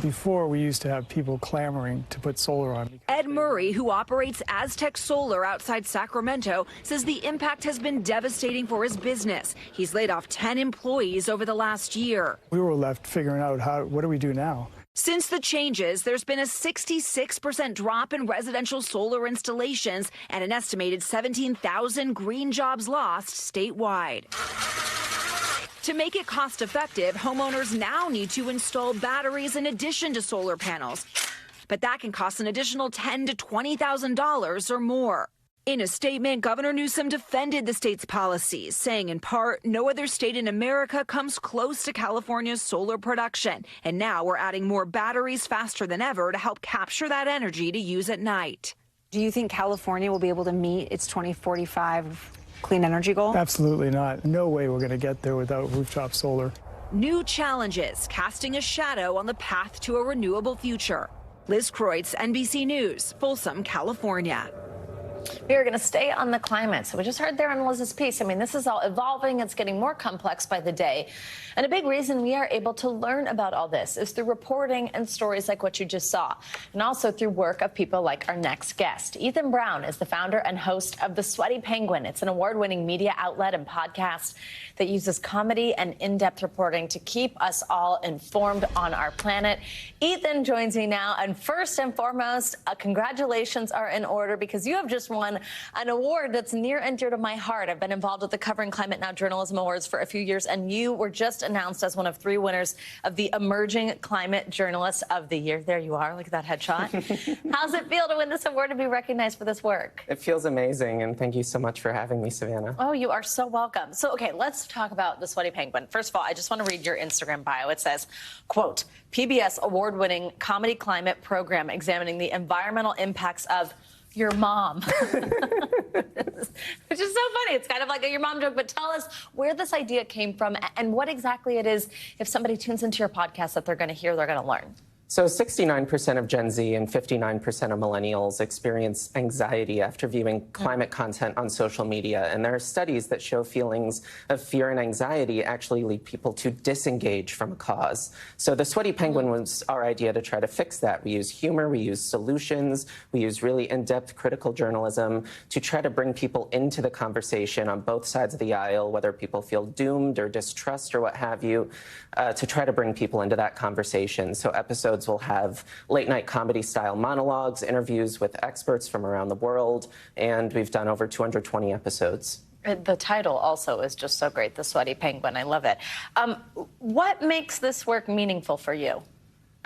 Before, we used to have people clamoring to put solar on. Ed Murray, who operates Aztec Solar outside Sacramento, says the impact has been devastating for his business. He's laid off 10 employees over the last year. We were left figuring out what do we do now? Since the changes, there's been a 66% drop in residential solar installations and an estimated 17,000 green jobs lost statewide. To make it cost-effective, homeowners now need to install batteries in addition to solar panels. But that can cost an additional $10,000 to $20,000 or more. In a statement, Governor Newsom defended the state's policies, saying in part, no other state in America comes close to California's solar production. And now we're adding more batteries faster than ever to help capture that energy to use at night. Do you think California will be able to meet its 2045 clean energy goal? Absolutely not. No way we're going to get there without rooftop solar. New challenges casting a shadow on the path to a renewable future. Liz Kreutz, NBC News, Folsom, California. We are going to stay on the climate. So we just heard there on Liz's piece. I mean, this is all evolving. It's getting more complex by the day. And a big reason we are able to learn about all this is through reporting and stories like what you just saw, and also through work of people like our next guest. Ethan Brown is the founder and host of The Sweaty Penguin. It's an award-winning media outlet and podcast that uses comedy and in-depth reporting to keep us all informed on our planet. Ethan joins me now. And first and foremost, congratulations are in order because you have just won won an award that's near and dear to my heart. I've been involved with the Covering Climate Now Journalism Awards for a few years, and you were just announced as one of 3 winners of the Emerging Climate Journalist of the Year. There you are. Look at that headshot. How's it feel to win this award and be recognized for this work? It feels amazing, and thank you so much for having me, Savannah. Oh, you are so welcome. So, okay, let's talk about the Sweaty Penguin. First of all, I just want to read your Instagram bio. It says, quote, PBS award-winning comedy climate program examining the environmental impacts of your mom. Which is so funny. It's kind of like a your mom joke, but tell us where this idea came from and what exactly it is, if somebody tunes into your podcast, that they're going to hear, they're going to learn. So 69% of Gen Z and 59% of millennials experience anxiety after viewing climate content on social media. And there are studies that show feelings of fear and anxiety actually lead people to disengage from a cause. So the Sweaty Penguin was our idea to try to fix that. We use humor, we use solutions, we use really in-depth critical journalism to try to bring people into the conversation on both sides of the aisle, whether people feel doomed or distrust or what have you, to try to bring people into that conversation. So episodes will have late-night comedy-style monologues, interviews with experts from around the world, and we've done over 220 episodes. The title also is just so great, The Sweaty Penguin. I love it. What makes this work meaningful for you?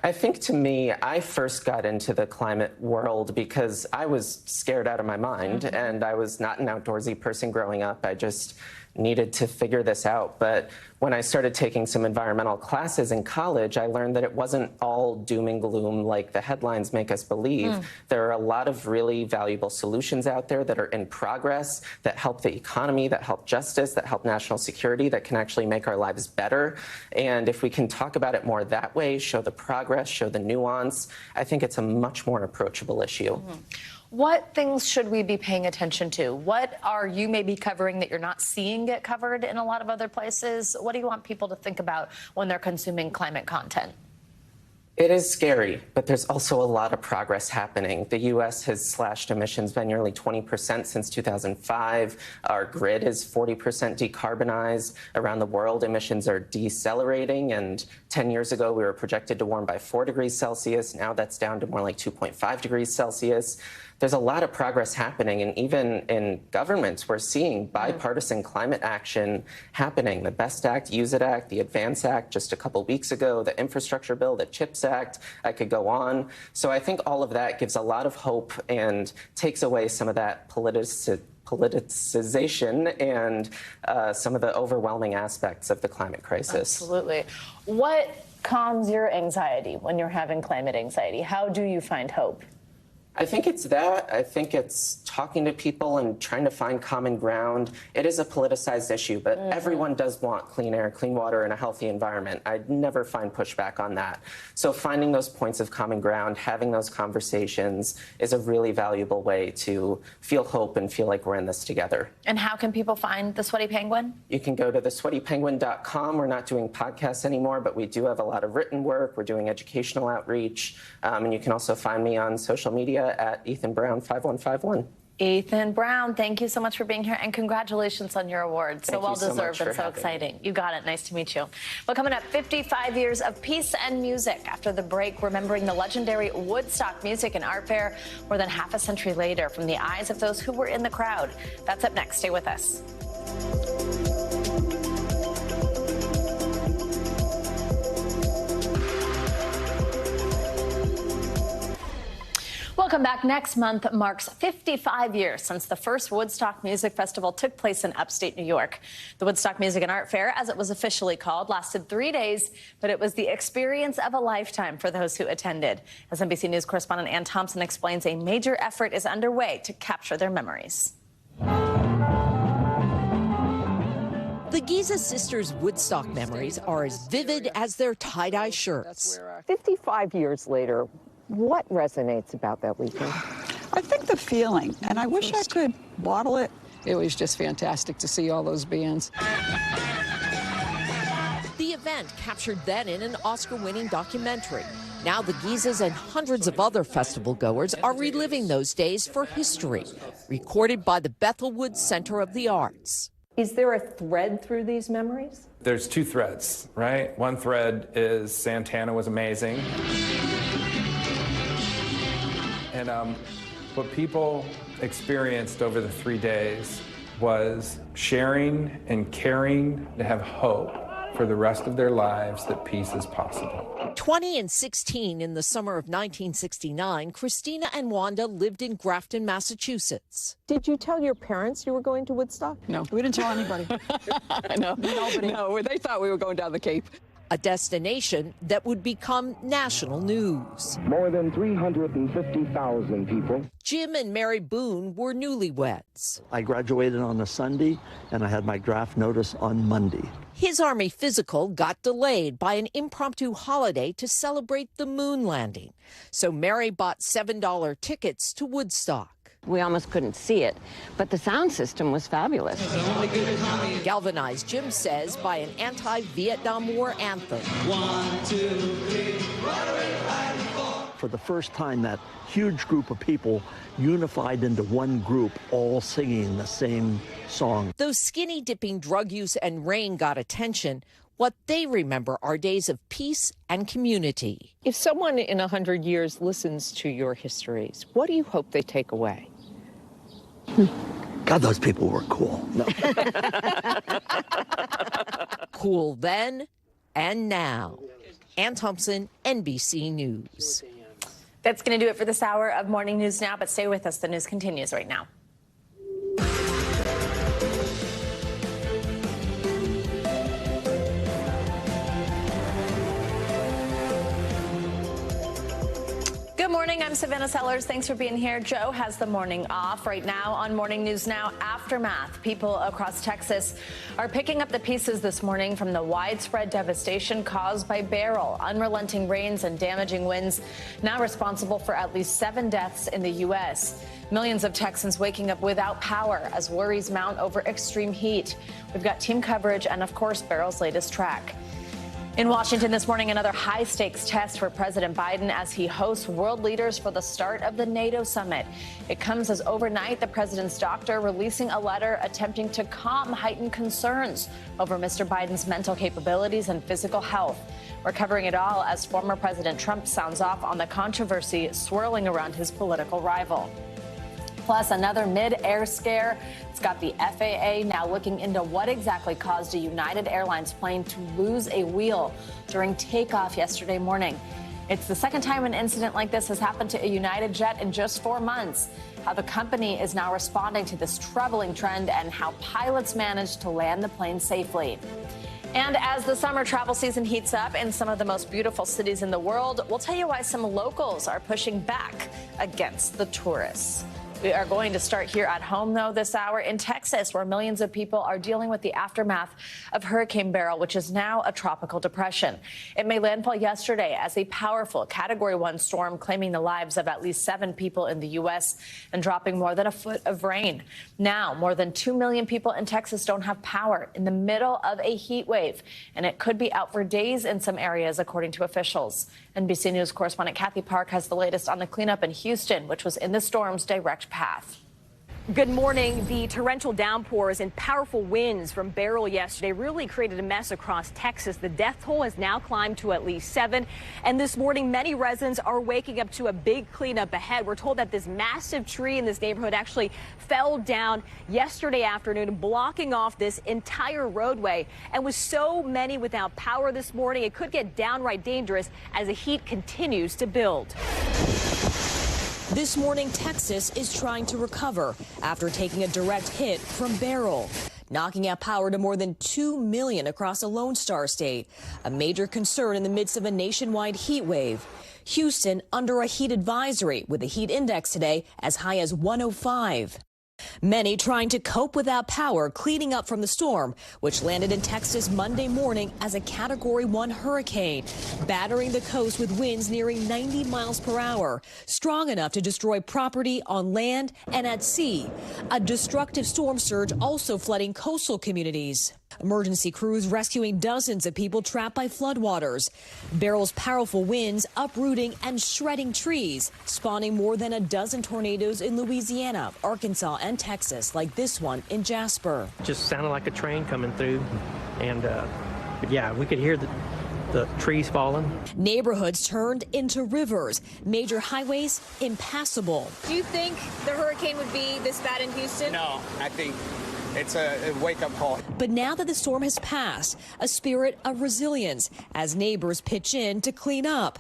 I think, to me, I first got into the climate world because I was scared out of my mind, and I was not an outdoorsy person growing up. I just needed to figure this out. But when I started taking some environmental classes in college, I learned that it wasn't all doom and gloom like the headlines make us believe. There are a lot of really valuable solutions out there that are in progress, that help the economy, that help justice, that help national security, that can actually make our lives better. And if we can talk about it more that way, show the progress, show the nuance, I think it's a much more approachable issue. What things should we be paying attention to? What are you maybe covering that you're not seeing get covered in a lot of other places? What do you want people to think about when they're consuming climate content? It is scary, but there's also a lot of progress happening. The U.S. has slashed emissions by nearly 20% since 2005. Our grid is 40% decarbonized. Around the world, emissions are decelerating, and 10 years ago, we were projected to warm by 4 degrees Celsius. Now that's down to more like 2.5 degrees Celsius. There's a lot of progress happening, and even in governments, we're seeing bipartisan climate action happening. The BEST Act, Use It Act, the Advance Act just a couple weeks ago, the Infrastructure Bill, the CHIPS Act, I could go on. So I think all of that gives a lot of hope and takes away some of that politicization and some of the overwhelming aspects of the climate crisis. Absolutely. What calms your anxiety when you're having climate anxiety? How do you find hope? I think it's that. I think it's talking to people and trying to find common ground. It is a politicized issue, but everyone does want clean air, clean water, and a healthy environment. I'd never find pushback on that. So finding those points of common ground, having those conversations is a really valuable way to feel hope and feel like we're in this together. And how can people find The Sweaty Penguin? You can go to thesweatypenguin.com. We're not doing podcasts anymore, but we do have a lot of written work. We're doing educational outreach. And you can also find me on social media at Ethan Brown 5151. Ethan Brown, thank you so much for being here, and congratulations on your award. So well deserved and so exciting. You got it. Nice to meet you. Well, coming up, 55 years of peace and music. After the break, remembering the legendary Woodstock Music and Art Fair more than half a century later from the eyes of those who were in the crowd. That's up next. Stay with us. Welcome back. Next month marks 55 years since the first Woodstock Music Festival took place in upstate New York. The Woodstock Music and Art Fair, as it was officially called, lasted 3 days, but it was the experience of a lifetime for those who attended. As NBC News correspondent Ann Thompson explains, a major effort is underway to capture their memories. The Giza sisters' Woodstock memories are as vivid as their tie-dye shirts. 55 years later, what resonates about that weekend? I think the feeling, and I wish I could bottle it. It was just fantastic to see all those bands. The event captured then in an Oscar-winning documentary. Now the Gizas and hundreds of other festival goers are reliving those days for history, recorded by the Bethelwood Center of the Arts. Is there a thread through these memories? There's two threads, right? One thread is Santana was amazing. And What people experienced over the 3 days was sharing and caring to have hope for the rest of their lives that peace is possible. 20 and 16 in the summer of 1969, Christina and Wanda lived in Grafton, Massachusetts. Did you tell your parents you were going to Woodstock? No, we didn't tell anybody. I know. Nobody. No, they thought we were going down the Cape. A destination that would become national news. More than 350,000 people. Jim and Mary Boone were newlyweds. I graduated on a Sunday, and I had my draft notice on Monday. His Army physical got delayed by an impromptu holiday to celebrate the moon landing. So Mary bought $7 tickets to Woodstock. We almost couldn't see it, but the sound system was fabulous. Galvanized, Jim says, by an anti-Vietnam War anthem. 1, 2, 3, what are we fighting for? For the first time, that huge group of people unified into one group, all singing the same song. Though skinny dipping, drug use, and rain got attention, what they remember are days of peace and community. If someone in 100 years listens to your histories, what do you hope they take away? God, those people were cool. No. Cool then and now. Ann Thompson, NBC News. That's going to do it for this hour of Morning News Now, but stay with us. The news continues right now. Good morning, I'm Savannah Sellers. Thanks for being here. Joe has the morning off. Right now on Morning News Now, aftermath. People across Texas are picking up the pieces this morning from the widespread devastation caused by Beryl. Unrelenting rains and damaging winds now responsible for at least 7 deaths in the U.S. Millions of Texans waking up without power as worries mount over extreme heat. We've got team coverage and, of course, Beryl's latest track. In Washington this morning, another high-stakes test for President Biden as he hosts world leaders for the start of the NATO summit. It comes as overnight the president's doctor releasing a letter attempting to calm heightened concerns over Mr. Biden's mental capabilities and physical health. We're covering it all as former President Trump sounds off on the controversy swirling around his political rival. Plus, another mid-air scare. It's got the FAA now looking into what exactly caused a United Airlines plane to lose a wheel during takeoff yesterday morning. It's the second time an incident like this has happened to a United jet in just 4 months. How the company is now responding to this troubling trend and how pilots managed to land the plane safely. And as the summer travel season heats up in some of the most beautiful cities in the world, we'll tell you why some locals are pushing back against the tourists. We are going to start here at home, though, this hour in Texas, where millions of people are dealing with the aftermath of Hurricane Beryl, which is now a tropical depression. It made landfall yesterday as a powerful Category 1 storm, claiming the lives of at least 7 people in the U.S. and dropping more than a foot of rain. Now, more than 2 million people in Texas don't have power in the middle of a heat wave, and it could be out for days in some areas, according to officials. NBC News correspondent Kathy Park has the latest on the cleanup in Houston, which was in the storm's direct path. Good morning. The torrential downpours and powerful winds from Beryl yesterday really created a mess across Texas. The death toll has now climbed to at least 7. And this morning, many residents are waking up to a big cleanup ahead. We're told that this massive tree in this neighborhood actually fell down yesterday afternoon, blocking off this entire roadway. And with so many without power this morning, it could get downright dangerous as the heat continues to build. This morning, Texas is trying to recover after taking a direct hit from Beryl, knocking out power to more than 2 million across a Lone Star state, a major concern in the midst of a nationwide heat wave. Houston under a heat advisory with a heat index today as high as 105. Many trying to cope without power, cleaning up from the storm, which landed in Texas Monday morning as a Category 1 hurricane, battering the coast with winds nearing 90 miles per hour, strong enough to destroy property on land and at sea. A destructive storm surge also flooding coastal communities. Emergency crews rescuing dozens of people trapped by floodwaters. Beryl's powerful winds uprooting and shredding trees, spawning more than a dozen tornadoes in Louisiana, Arkansas, and Texas, like this one in Jasper. Just sounded like a train coming through, and but yeah, we could hear the the trees falling. Neighborhoods turned into rivers, major highways impassable. Do you think the hurricane would be this bad in Houston? No, I think it's a wake-up call. But now that the storm has passed, a spirit of resilience as neighbors pitch in to clean up.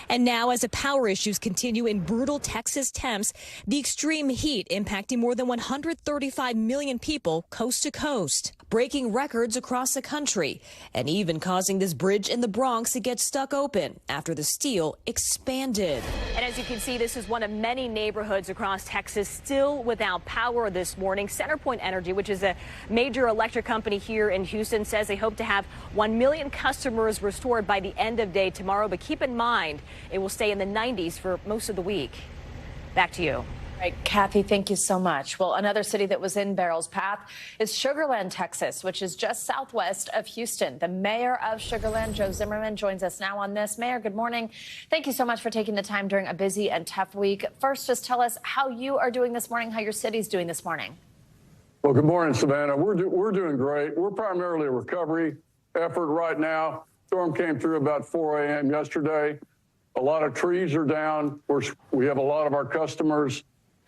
And now, as the power issues continue in brutal Texas temps, the extreme heat impacting more than 135 million people coast to coast, breaking records across the country, and even causing this bridge in the Bronx to get stuck open after the steel expanded. And as you can see, this is one of many neighborhoods across Texas still without power this morning. CenterPoint Energy, which is a major electric company here in Houston, says they hope to have 1 million customers restored by the end of day tomorrow. But keep in mind, it will stay in the 90s for most of the week. Back to you. Right, Kathy, thank you so much. Well, another city that was in Beryl's path is Sugar Land, Texas, which is just southwest of Houston. The mayor of Sugar Land, Joe Zimmerman, joins us now on this. Mayor, good morning. Thank you so much for taking the time during a busy and tough week. First, just tell us how you are doing this morning, how your city's doing this morning. Well, good morning, Savannah. We're doing great. We're primarily a recovery effort right now. Storm came through about 4 a.m. yesterday. A lot of trees are down. We have a lot of our customers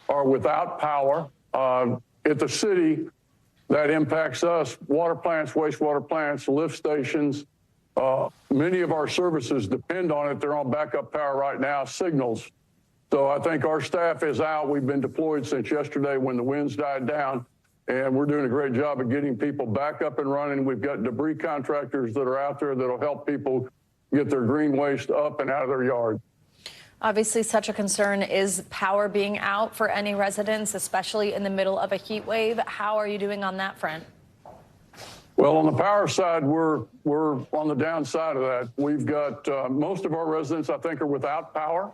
are without power. At the city, that impacts us. Water plants, wastewater plants, lift stations. Many of our services depend on it. They're on backup power right now, signals. So I think our staff is out. We've been deployed since yesterday when the winds died down, and we're doing a great job of getting people back up and running. We've got debris contractors that are out there that'll help people get their green waste up and out of their yard. Obviously, such a concern is power being out for any residents, especially in the middle of a heat wave. How are you doing on that front? Well, on the power side, we're on the downside of that. We've got most of our residents, I think, are without power.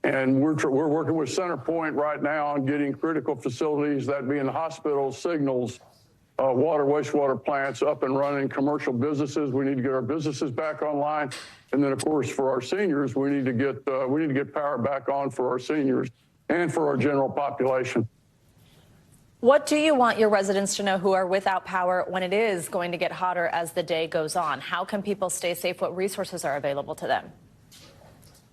And we're working with CenterPoint right now on getting critical facilities, that being the hospitals, signals, water, wastewater plants up and running, commercial businesses. We need to get our businesses back online. And then, of course, for our seniors, we need to get power back on for our seniors and for our general population. What do you want your residents to know who are without power when it is going to get hotter as the day goes on? How can people stay safe? What resources are available to them?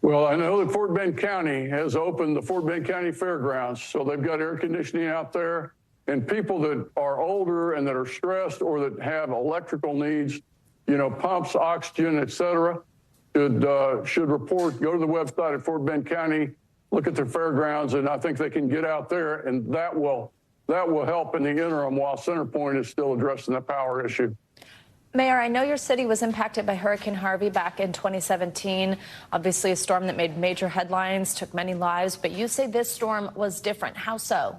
Well, I know that Fort Bend County has opened the Fort Bend County Fairgrounds, so they've got air conditioning out there. And people that are older and that are stressed or that have electrical needs, you know, pumps, oxygen, et cetera, should report, go to the website at Fort Bend County, look at their fairgrounds, and I think they can get out there, and that will help in the interim while CenterPoint is still addressing the power issue. Mayor, I know your city was impacted by Hurricane Harvey back in 2017. Obviously, a storm that made major headlines, took many lives, but you say this storm was different. How so?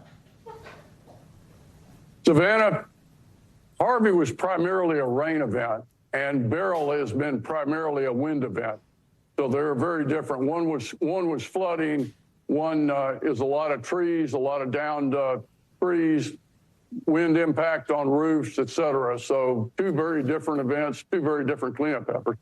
Savannah, Harvey was primarily a rain event, and Beryl has been primarily a wind event. So they're very different. One was flooding. One is a lot of trees, a lot of downed trees, wind impact on roofs, et cetera. So two very different events, two very different cleanup efforts.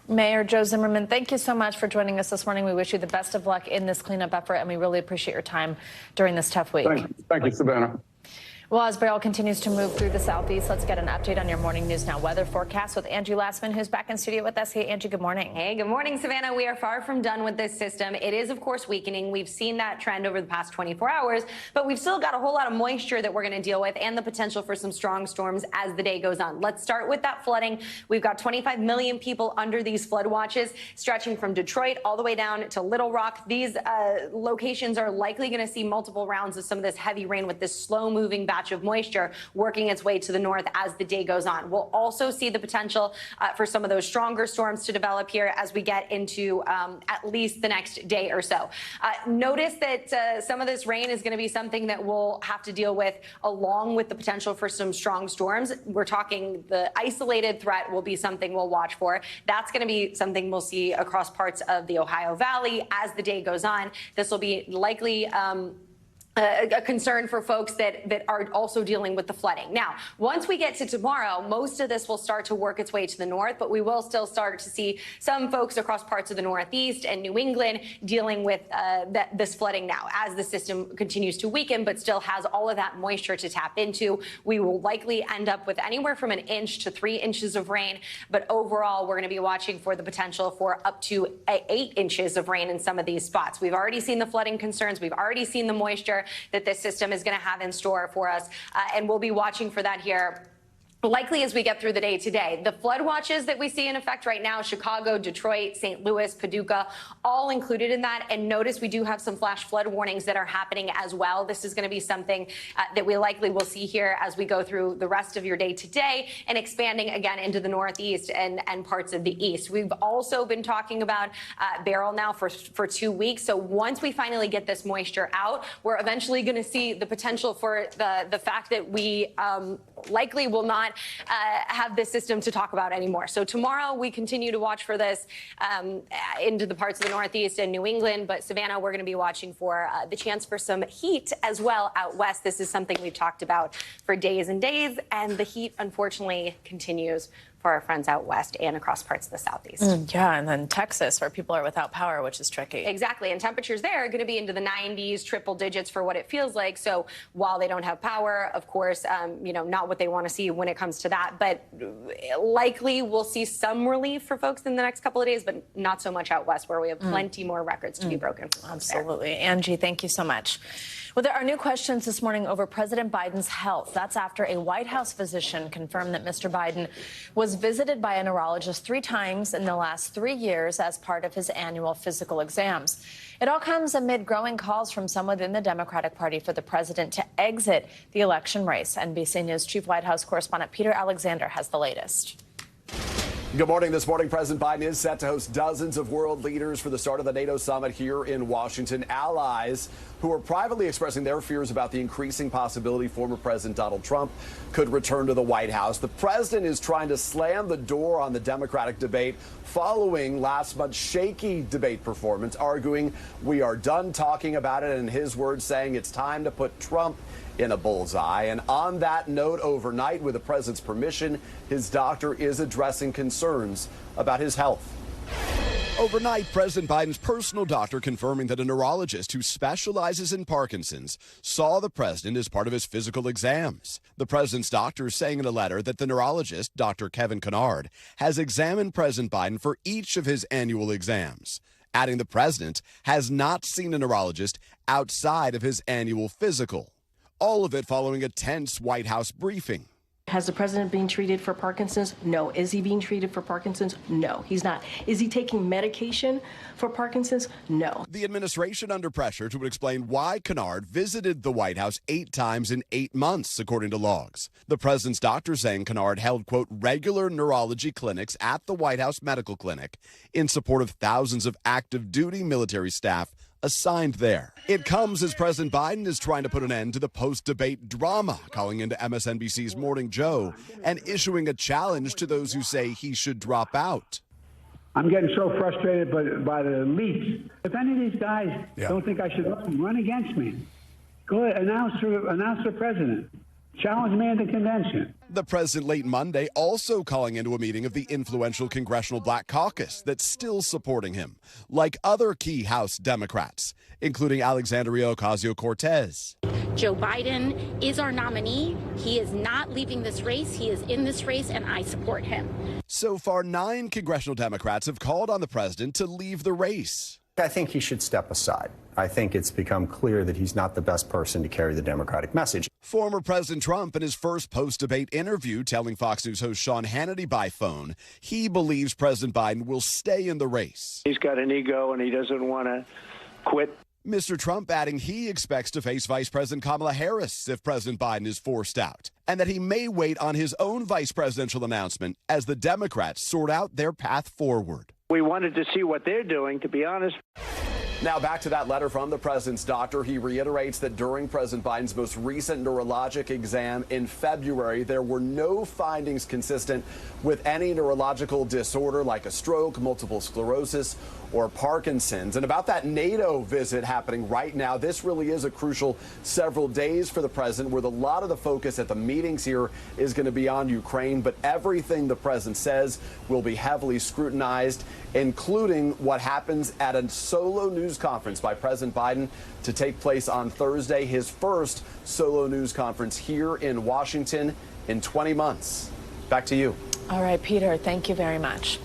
Mayor Joe Zimmerman, thank you so much for joining us this morning. We wish you the best of luck in this cleanup effort, and we really appreciate your time during this tough week. Thank you, Savannah. Well, as Beryl continues to move through the southeast, let's get an update on your Morning News Now weather forecast with Angie Lassman, who's back in studio with us. Hey, Angie, good morning. Hey, good morning, Savannah. We are far from done with this system. It is, of course, weakening. We've seen that trend over the past 24 hours, but we've still got a whole lot of moisture that we're going to deal with and the potential for some strong storms as the day goes on. Let's start with that flooding. We've got 25 million people under these flood watches, stretching from Detroit all the way down to Little Rock. These locations are likely going to see multiple rounds of some of this heavy rain with this slow-moving batch of moisture working its way to the north as the day goes on. We'll also see the potential for some of those stronger storms to develop here as we get into at least the next day or so. Notice that some of this rain is going to be something that we'll have to deal with along with the potential for some strong storms. We're talking the isolated threat will be something we'll watch for. That's going to be something we'll see across parts of the Ohio Valley as the day goes on. This will be likely a concern for folks that are also dealing with the flooding. Now, once we get to tomorrow, most of this will start to work its way to the north, but we will still start to see some folks across parts of the Northeast and New England dealing with this flooding now as the system continues to weaken, but still has all of that moisture to tap into. We will likely end up with anywhere from 1 inch to 3 inches of rain, but overall, we're going to be watching for the potential for up to 8 inches of rain in some of these spots. We've already seen the flooding concerns. We've already seen the moisture that this system is going to have in store for us. And we'll be watching for that here likely as we get through the day today. The flood watches that we see in effect right now, Chicago, Detroit, St. Louis, Paducah, all included in that. And notice we do have some flash flood warnings that are happening as well. This is going to be something that we likely will see here as we go through the rest of your day today and expanding again into the Northeast and parts of the East. We've also been talking about Beryl now for 2 weeks. So once we finally get this moisture out, we're eventually going to see the potential for the fact that we likely will not have this system to talk about anymore. So tomorrow we continue to watch for this into the parts of the Northeast and New England. But Savannah, we're going to be watching for the chance for some heat as well out west. This is something we've talked about for days and days. And the heat, unfortunately, continues for our friends out west and across parts of the Southeast. Yeah, and then Texas, where people are without power, which is tricky. Exactly, and temperatures there are going to be into the 90s, triple digits for what it feels like. So while they don't have power, of course, not what they want to see when it comes to that. But likely we'll see some relief for folks in the next couple of days, but not so much out west, where we have plenty more records to be broken. Absolutely. There. Angie, thank you so much. Well, there are new questions this morning over President Biden's health. That's after a White House physician confirmed that Mr. Biden was visited by a neurologist 3 times in the last 3 years as part of his annual physical exams. It all comes amid growing calls from some within the Democratic Party for the president to exit the election race. NBC News Chief White House correspondent Peter Alexander has the latest. Good morning. This morning, President Biden is set to host dozens of world leaders for the start of the NATO summit here in Washington. Allies who are privately expressing their fears about the increasing possibility former President Donald Trump could return to the White House. The president is trying to slam the door on the Democratic debate following last month's shaky debate performance, arguing we are done talking about it, and in his words, saying it's time to put Trump in a bullseye. And on that note, overnight, with the president's permission, his doctor is addressing concerns about his health. Overnight, President Biden's personal doctor confirming that a neurologist who specializes in Parkinson's saw the president as part of his physical exams. The president's doctor saying in a letter that the neurologist, Dr. Kevin Kennard, has examined President Biden for each of his annual exams, adding the president has not seen a neurologist outside of his annual physical. All of it following a tense White House briefing. Has the president been treated for Parkinson's? No. Is he being treated for Parkinson's? No, he's not. Is he taking medication for Parkinson's? No. The administration under pressure to explain why Kennard visited the White House 8 times in 8 months, according to logs. The president's doctor saying Kennard held, quote, regular neurology clinics at the White House Medical Clinic in support of thousands of active duty military staff assigned there. It comes as President Biden is trying to put an end to the post-debate drama, calling into MSNBC's Morning Joe and issuing a challenge to those who say he should drop out. I'm getting so frustrated by the elites. If any of these guys don't think I should run against me, go ahead, announce the president. Challenge me at the convention. The president late Monday also calling into a meeting of the influential Congressional Black Caucus that's still supporting him, like other key House Democrats, including Alexandria Ocasio-Cortez. Joe Biden is our nominee. He is not leaving this race. He is in this race, and I support him. So far, 9 congressional Democrats have called on the president to leave the race. I think he should step aside. I think it's become clear that he's not the best person to carry the Democratic message. Former President Trump in his first post-debate interview telling Fox News host Sean Hannity by phone he believes President Biden will stay in the race. He's got an ego and he doesn't want to quit. Mr. Trump adding he expects to face Vice President Kamala Harris if President Biden is forced out, and that he may wait on his own vice presidential announcement as the Democrats sort out their path forward. We wanted to see what they're doing, to be honest. Now back to that letter from the president's doctor. He reiterates that during President Biden's most recent neurologic exam in February, there were no findings consistent with any neurological disorder like a stroke, multiple sclerosis, or Parkinson's. And about that NATO visit happening right now, this really is a crucial several days for the president, where a lot of the focus at the meetings here is going to be on Ukraine. But everything the president says will be heavily scrutinized, including what happens at a solo news conference by President Biden to take place on Thursday, his first solo news conference here in Washington in 20 months. Back to you. All right, Peter, thank you very much.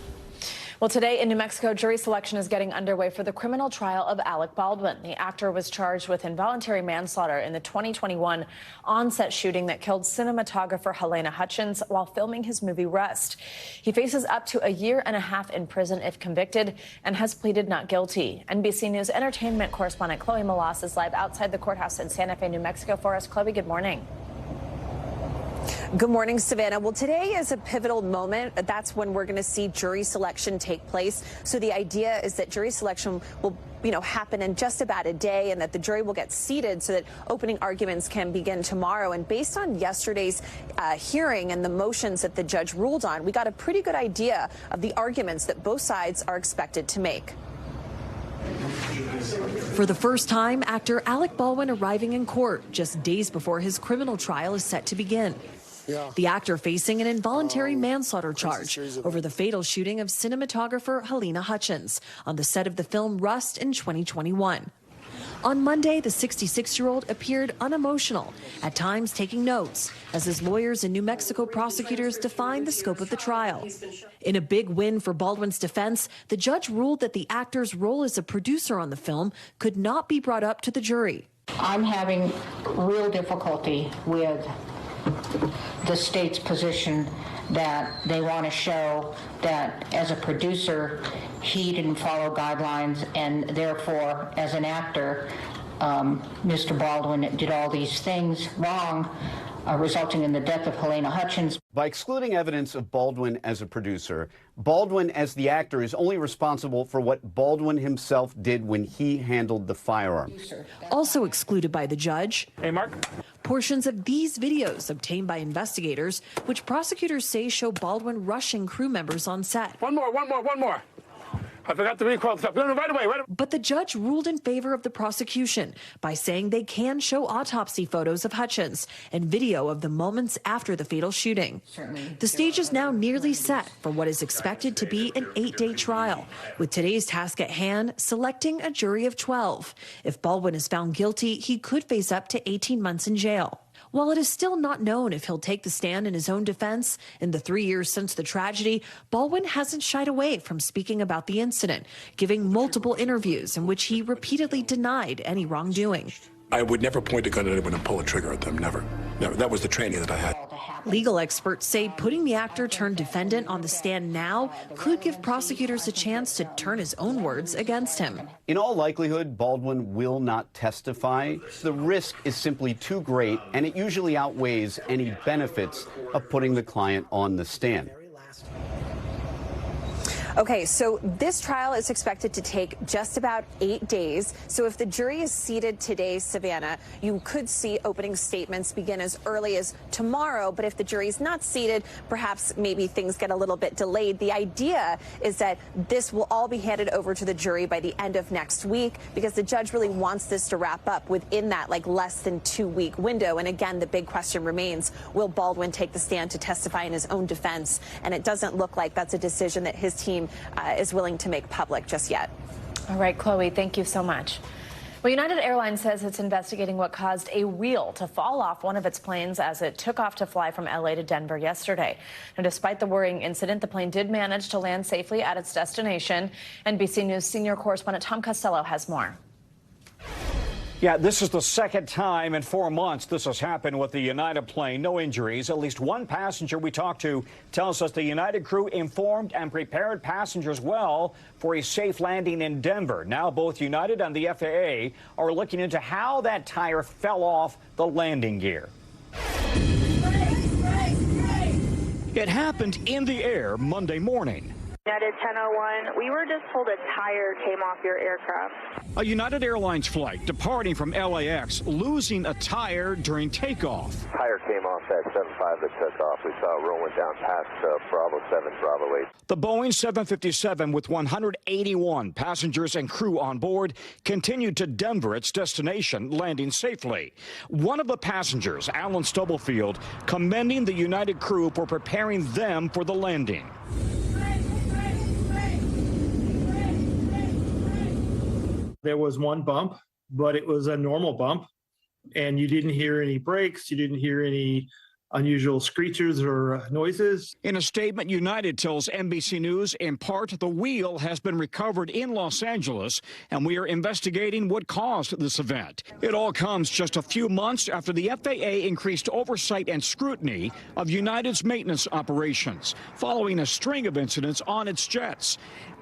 Well, today in New Mexico, jury selection is getting underway for the criminal trial of Alec Baldwin. The actor was charged with involuntary manslaughter in the 2021 on-set shooting that killed cinematographer Helena Hutchins while filming his movie Rust. He faces up to 1.5 years in prison if convicted and has pleaded not guilty. NBC News entertainment correspondent Chloe Malas is live outside the courthouse in Santa Fe, New Mexico for us. Chloe, good morning. Good morning, Savannah. Well, today is a pivotal moment. That's when we're going to see jury selection take place. So the idea is that jury selection will happen in just about a day, and that the jury will get seated so that opening arguments can begin tomorrow. And based on yesterday's hearing and the motions that the judge ruled on, we got a pretty good idea of the arguments that both sides are expected to make. For the first time, actor Alec Baldwin arriving in court just days before his criminal trial is set to begin. The actor facing an involuntary manslaughter charge over the fatal shooting of cinematographer Helena Hutchins on the set of the film Rust in 2021. On Monday, the 66-year-old appeared unemotional, at times taking notes, as his lawyers and New Mexico prosecutors defined the scope of the trial. In a big win for Baldwin's defense, the judge ruled that the actor's role as a producer on the film could not be brought up to the jury. I'm having real difficulty with the state's position that they want to show that as a producer he didn't follow guidelines, and therefore as an actor Mr. Baldwin did all these things wrong, resulting in the death of Helena Hutchins. By excluding evidence of Baldwin as a producer, Baldwin as the actor is only responsible for what Baldwin himself did when he handled the firearm. Also excluded by the judge, portions of these videos obtained by investigators, which prosecutors say show Baldwin rushing crew members on set. One more. I forgot to recoil stuff. No, right away. But the judge ruled in favor of the prosecution by saying they can show autopsy photos of Hutchins and video of the moments after the fatal shooting. The stage is now nearly set for what is expected to be an 8-day trial, with today's task at hand selecting a jury of 12. If Baldwin is found guilty, he could face up to 18 months in jail. While it is still not known if he'll take the stand in his own defense, in the 3 years since the tragedy, Baldwin hasn't shied away from speaking about the incident, giving multiple interviews in which he repeatedly denied any wrongdoing. I would never point a gun at anyone and pull a trigger at them, never. That was the training that I had. Legal experts say putting the actor turned defendant on the stand now could give prosecutors a chance to turn his own words against him. In all likelihood, Baldwin will not testify. The risk is simply too great, and it usually outweighs any benefits of putting the client on the stand. Okay, so this trial is expected to take just about 8 days. So if the jury is seated today, Savannah, you could see opening statements begin as early as tomorrow. But if the jury is not seated, perhaps maybe things get a little bit delayed. The idea is that this will all be handed over to the jury by the end of next week, because the judge really wants this to wrap up within that less than 2-week window. And again, the big question remains, will Baldwin take the stand to testify in his own defense? And it doesn't look like that's a decision that his team is willing to make public just yet. All right, Chloe, thank you so much. Well, United Airlines says it's investigating what caused a wheel to fall off one of its planes as it took off to fly from LA to Denver yesterday. And despite the worrying incident, the plane did manage to land safely at its destination. NBC News senior correspondent Tom Costello has more. Yeah, this is the second time in 4 months this has happened with the United plane. No injuries. At least one passenger we talked to tells us the United crew informed and prepared passengers well for a safe landing in Denver. Now both United and the FAA are looking into how that tire fell off the landing gear. It happened in the air Monday morning. United 1001, we were just told a tire came off your aircraft. A United Airlines flight departing from LAX losing a tire during takeoff. Tire came off that 75 that took off. We saw it rolling down past Bravo 7, Bravo 8. The Boeing 757 with 181 passengers and crew on board continued to Denver, its destination, landing safely. One of the passengers, Alan Stubblefield, commending the United crew for preparing them for the landing. There was one bump, but it was a normal bump, and you didn't hear any brakes, you didn't hear any unusual screeches or noises. In a statement, United tells NBC News, in part, the wheel has been recovered in Los Angeles, and we are investigating what caused this event. It all comes just a few months after the FAA increased oversight and scrutiny of United's maintenance operations, following a string of incidents on its jets,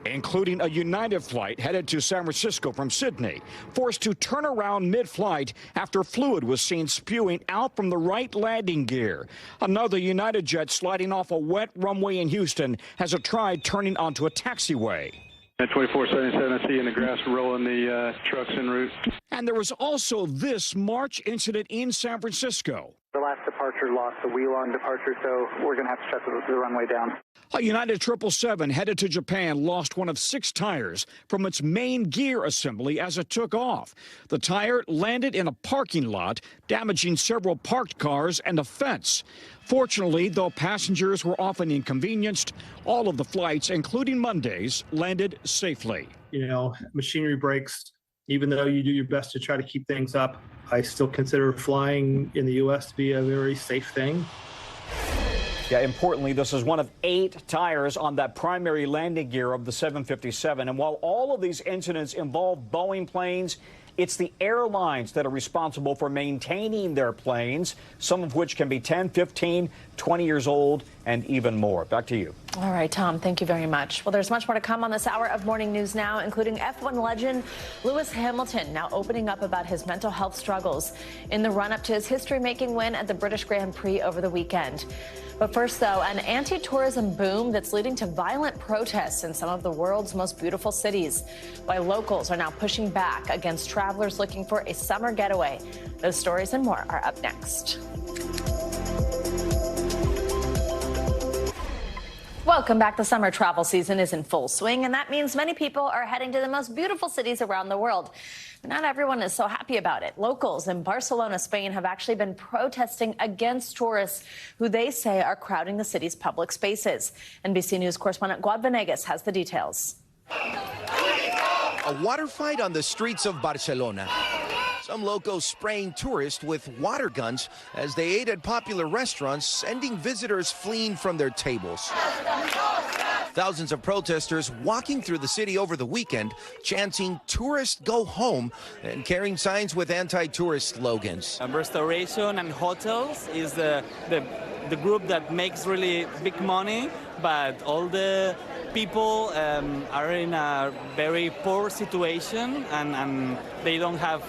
including a United flight headed to San Francisco from Sydney, forced to turn around mid-flight after fluid was seen spewing out from the right landing gear. Another United jet sliding off a wet runway in Houston as it tried turning onto a taxiway. At 2477, I see in the grass rolling the trucks en route. And there was also this March incident in San Francisco. The last departure lost the wheel on departure, so we're going to have to shut the runway down. A United 777 headed to Japan lost one of 6 tires from its main gear assembly as it took off. The tire landed in a parking lot, damaging several parked cars and a fence. Fortunately, though passengers were often inconvenienced, all of the flights, including Monday's, landed safely. You know, machinery breaks. Even though you do your best to try to keep things up, I still consider flying in the U.S. to be a very safe thing. Yeah, importantly, this is one of 8 tires on that primary landing gear of the 757. And while all of these incidents involve Boeing planes, it's the airlines that are responsible for maintaining their planes, some of which can be 10, 15, 20 years old, and even more. Back to you. All right, Tom, thank you very much. Well, there's much more to come on this hour of Morning News Now, including F1 legend Lewis Hamilton now opening up about his mental health struggles in the run-up to his history-making win at the British Grand Prix over the weekend. But first, though, an anti-tourism boom that's leading to violent protests in some of the world's most beautiful cities. Why locals are now pushing back against travelers looking for a summer getaway. Those stories and more are up next. Welcome back. The summer travel season is in full swing, and that means many people are heading to the most beautiful cities around the world. But not everyone is so happy about it. Locals in Barcelona, Spain, have actually been protesting against tourists who they say are crowding the city's public spaces. NBC News correspondent Guad Venegas has the details. A water fight on the streets of Barcelona. Some locals spraying tourists with water guns as they ate at popular restaurants, sending visitors fleeing from their tables. Thousands of protesters walking through the city over the weekend, chanting "Tourists go home" and carrying signs with anti-tourist slogans. Restoration and hotels is the group that makes really big money, but all the people are in a very poor situation and they don't have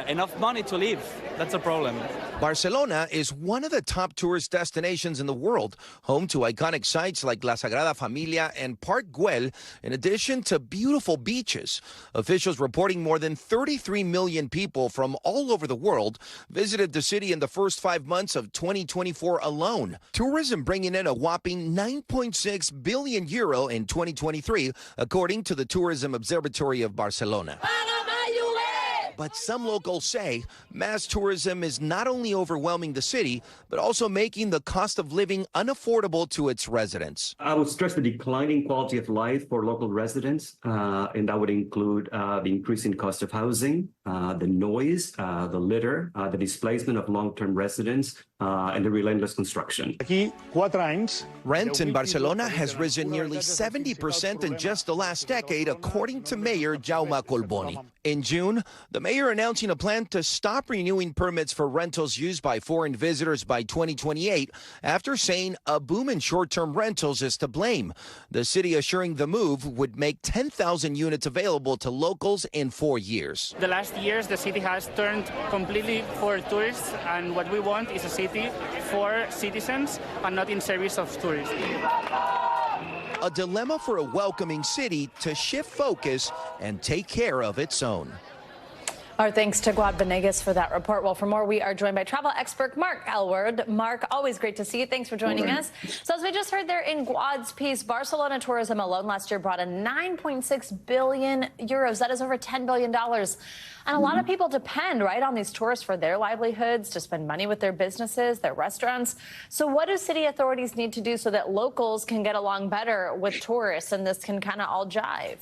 enough money to live. That's a problem. Barcelona is one of the top tourist destinations in the world, home to iconic sites like La Sagrada Familia and Park Güell, in addition to beautiful beaches. Officials reporting more than 33 million people from all over the world visited the city in the first 5 months of 2024 alone. Tourism bringing in a whopping 9.6 billion euro in 2023, according to the Tourism Observatory of Barcelona. But some locals say mass tourism is not only overwhelming the city, but also making the cost of living unaffordable to its residents. I would stress the declining quality of life for local residents, and that would include the increasing cost of housing, the noise, the litter, the displacement of long-term residents, and the relentless construction. Rent in Barcelona has risen nearly 70% in just the last decade, according to Mayor Jaume Collboni. In June, the mayor announcing a plan to stop renewing permits for rentals used by foreign visitors by 2028 after saying a boom in short-term rentals is to blame. The city assuring the move would make 10,000 units available to locals in 4 years. The last years, the city has turned completely for tourists, and what we want is a city for citizens and not in service of tourists. a dilemma for a welcoming city to shift focus and take care of its own. Our thanks to Guad Venegas for that report. Well, for more, we are joined by travel expert Mark Elward. Mark, always great to see you. Thanks for joining us. So as we just heard there in Guad's piece, Barcelona tourism alone last year brought in 9.6 billion euros. That is over $10 billion. And a lot of people depend, right, on these tourists for their livelihoods, to spend money with their businesses, their restaurants. So what do city authorities need to do so that locals can get along better with tourists and this can kind of all jive?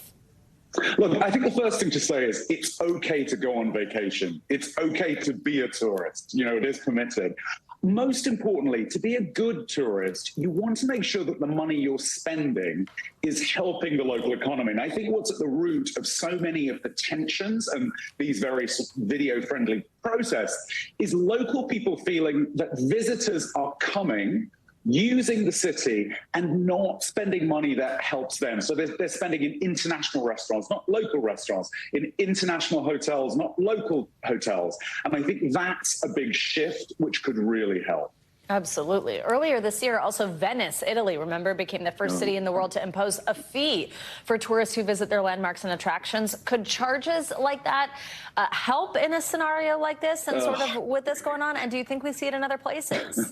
Look, I think the first thing to say is it's okay to go on vacation. It's okay to be a tourist. You know, it is permitted. Most importantly, to be a good tourist, you want to make sure that the money you're spending is helping the local economy. And I think what's at the root of so many of the tensions and these very video-friendly protests is local people feeling that visitors are coming, using the city and not spending money that helps them. So they're spending in international restaurants, not local restaurants, in international hotels, not local hotels. And I think that's a big shift, which could really help. Absolutely. Earlier this year, also Venice, Italy, remember, became the first city in the world to impose a fee for tourists who visit their landmarks and attractions. Could charges like that help in a scenario like this and sort of with this going on? And do you think we see it in other places?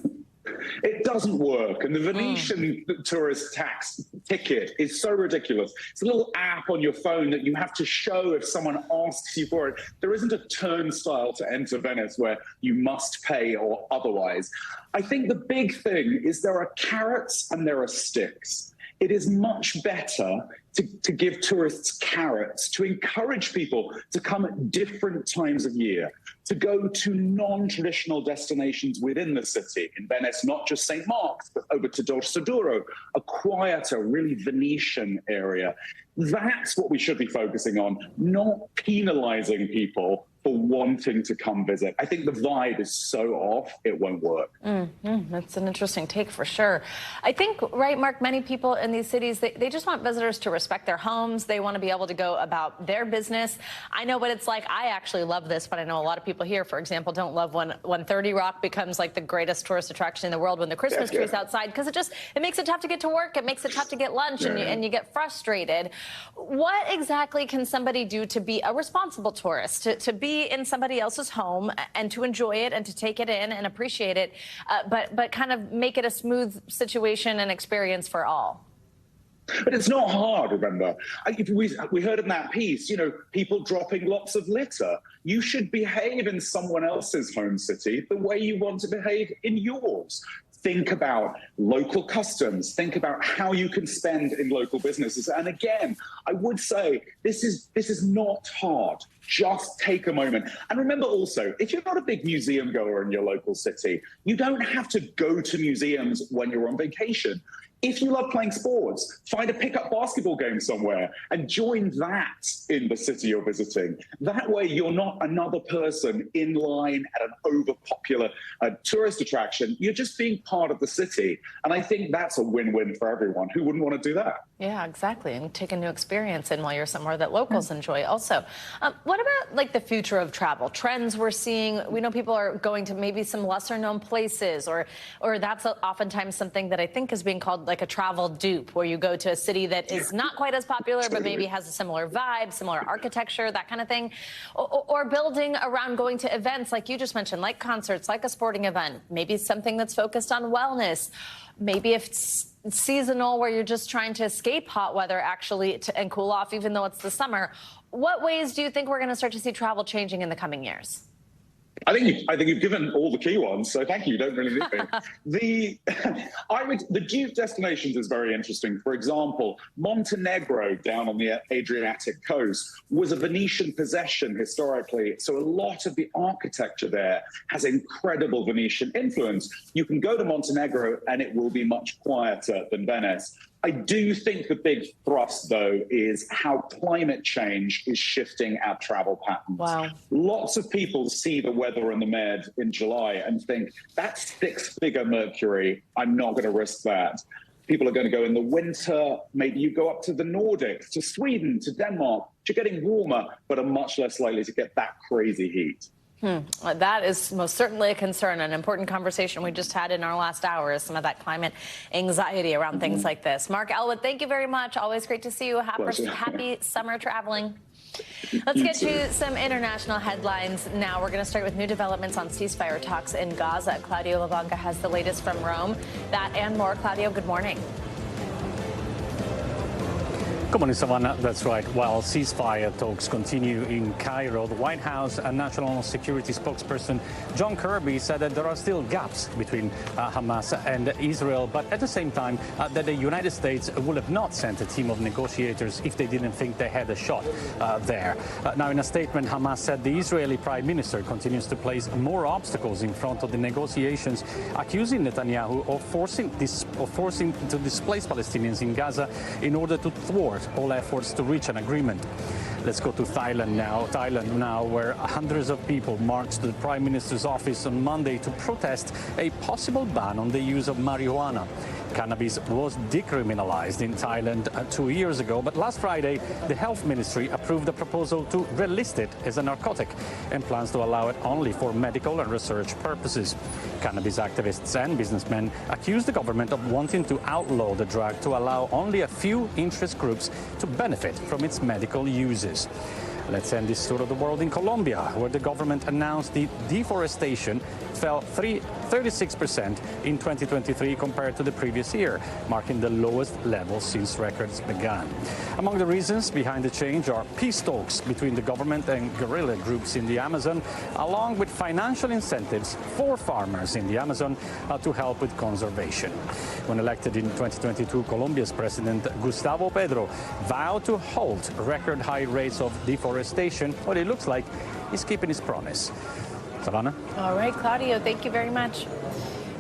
It doesn't work. And the Venetian tourist tax ticket is so ridiculous. It's a little app on your phone that you have to show if someone asks you for it. There isn't a turnstile to enter Venice where you must pay or otherwise. I think the big thing is there are carrots and there are sticks. It is much better to give tourists carrots, to encourage people to come at different times of year, to go to non-traditional destinations within the city. In Venice, not just St. Mark's, but over to Dorsoduro, a quieter, really Venetian area. That's what we should be focusing on, not penalizing people for wanting to come visit. I think the vibe is so off, it won't work. That's an interesting take for sure. I think, right, Mark, many people in these cities, they just want visitors to respect their homes. They want to be able to go about their business. I know what it's like. I actually love this, but I know a lot of people here, for example, don't love when 30 Rock becomes like the greatest tourist attraction in the world when the Christmas tree's outside, because it makes it tough to get to work. It makes it tough to get lunch, and you get frustrated. What exactly can somebody do to be a responsible tourist, to be in somebody else's home and to enjoy it and to take it in and appreciate it, but kind of make it a smooth situation and experience for all? But it's not hard, remember. We heard in that piece, you know, people dropping lots of litter. You should behave in someone else's home city the way you want to behave in yours. Think about local customs. Think about how you can spend in local businesses. And again, I would say this is not hard. Just take a moment. And remember also, if you're not a big museum goer in your local city, you don't have to go to museums when you're on vacation. If you love playing sports, find a pickup basketball game somewhere and join that in the city you're visiting. That way, you're not another person in line at an overpopular tourist attraction. You're just being part of the city. And I think that's a win-win for everyone. Who wouldn't want to do that? Yeah, exactly. And take a new experience in while you're somewhere that locals enjoy also. What about like the future of travel? Trends we're seeing, we know people are going to maybe some lesser known places, or that's oftentimes something that I think is being called like a travel dupe, where you go to a city that is not quite as popular, but maybe has a similar vibe, similar architecture, that kind of thing. Or building around going to events like you just mentioned, like concerts, like a sporting event, maybe something that's focused on wellness. Maybe if it's seasonal, where you're just trying to escape hot weather actually and cool off, even though it's the summer. What ways do you think we're going to start to see travel changing in the coming years? I think you've given all the key ones, so thank you. You don't really need me. The dupe destinations is very interesting. For example, Montenegro down on the Adriatic coast was a Venetian possession historically, so a lot of the architecture there has incredible Venetian influence. You can go to Montenegro and it will be much quieter than Venice. I do think the big thrust, though, is how climate change is shifting our travel patterns. Wow. Lots of people see the weather in the Med in July and think, that's 6-figure mercury. I'm not going to risk that. People are going to go in the winter. Maybe you go up to the Nordics, to Sweden, to Denmark. You're getting warmer, but are much less likely to get that crazy heat. That is most certainly a concern. An important conversation we just had in our last hour is some of that climate anxiety around things like this. Mark Elwood, thank you very much. Always great to see you. Happy summer traveling. Let's get to some international headlines now. We're going to start with new developments on ceasefire talks in Gaza. Claudio Lavaga has the latest from Rome. That and more. Claudio, good morning. Good morning, Savannah. That's right. While ceasefire talks continue in Cairo, the White House and National Security spokesperson John Kirby said that there are still gaps between Hamas and Israel, but at the same time that the United States would have not sent a team of negotiators if they didn't think they had a shot there. Now, in a statement, Hamas said the Israeli Prime Minister continues to place more obstacles in front of the negotiations, accusing Netanyahu of forcing to displace Palestinians in Gaza in order to thwart all efforts to reach an agreement. Let's go to Thailand now, where hundreds of people marched to the Prime Minister's office on Monday to protest a possible ban on the use of marijuana. Cannabis was decriminalized in Thailand 2 years ago, but last Friday, the Health Ministry approved a proposal to relist it as a narcotic and plans to allow it only for medical and research purposes. Cannabis activists and businessmen accuse the government of wanting to outlaw the drug to allow only a few interest groups to benefit from its medical uses. Let's end this tour of the world in Colombia, where the government announced the deforestation fell 36% in 2023 compared to the previous year, marking the lowest level since records began. Among the reasons behind the change are peace talks between the government and guerrilla groups in the Amazon, along with financial incentives for farmers in the Amazon to help with conservation. When elected in 2022, Colombia's President Gustavo Petro vowed to halt record high rates of deforestation, but it looks like he's keeping his promise. Savannah? All right, Claudio, thank you very much.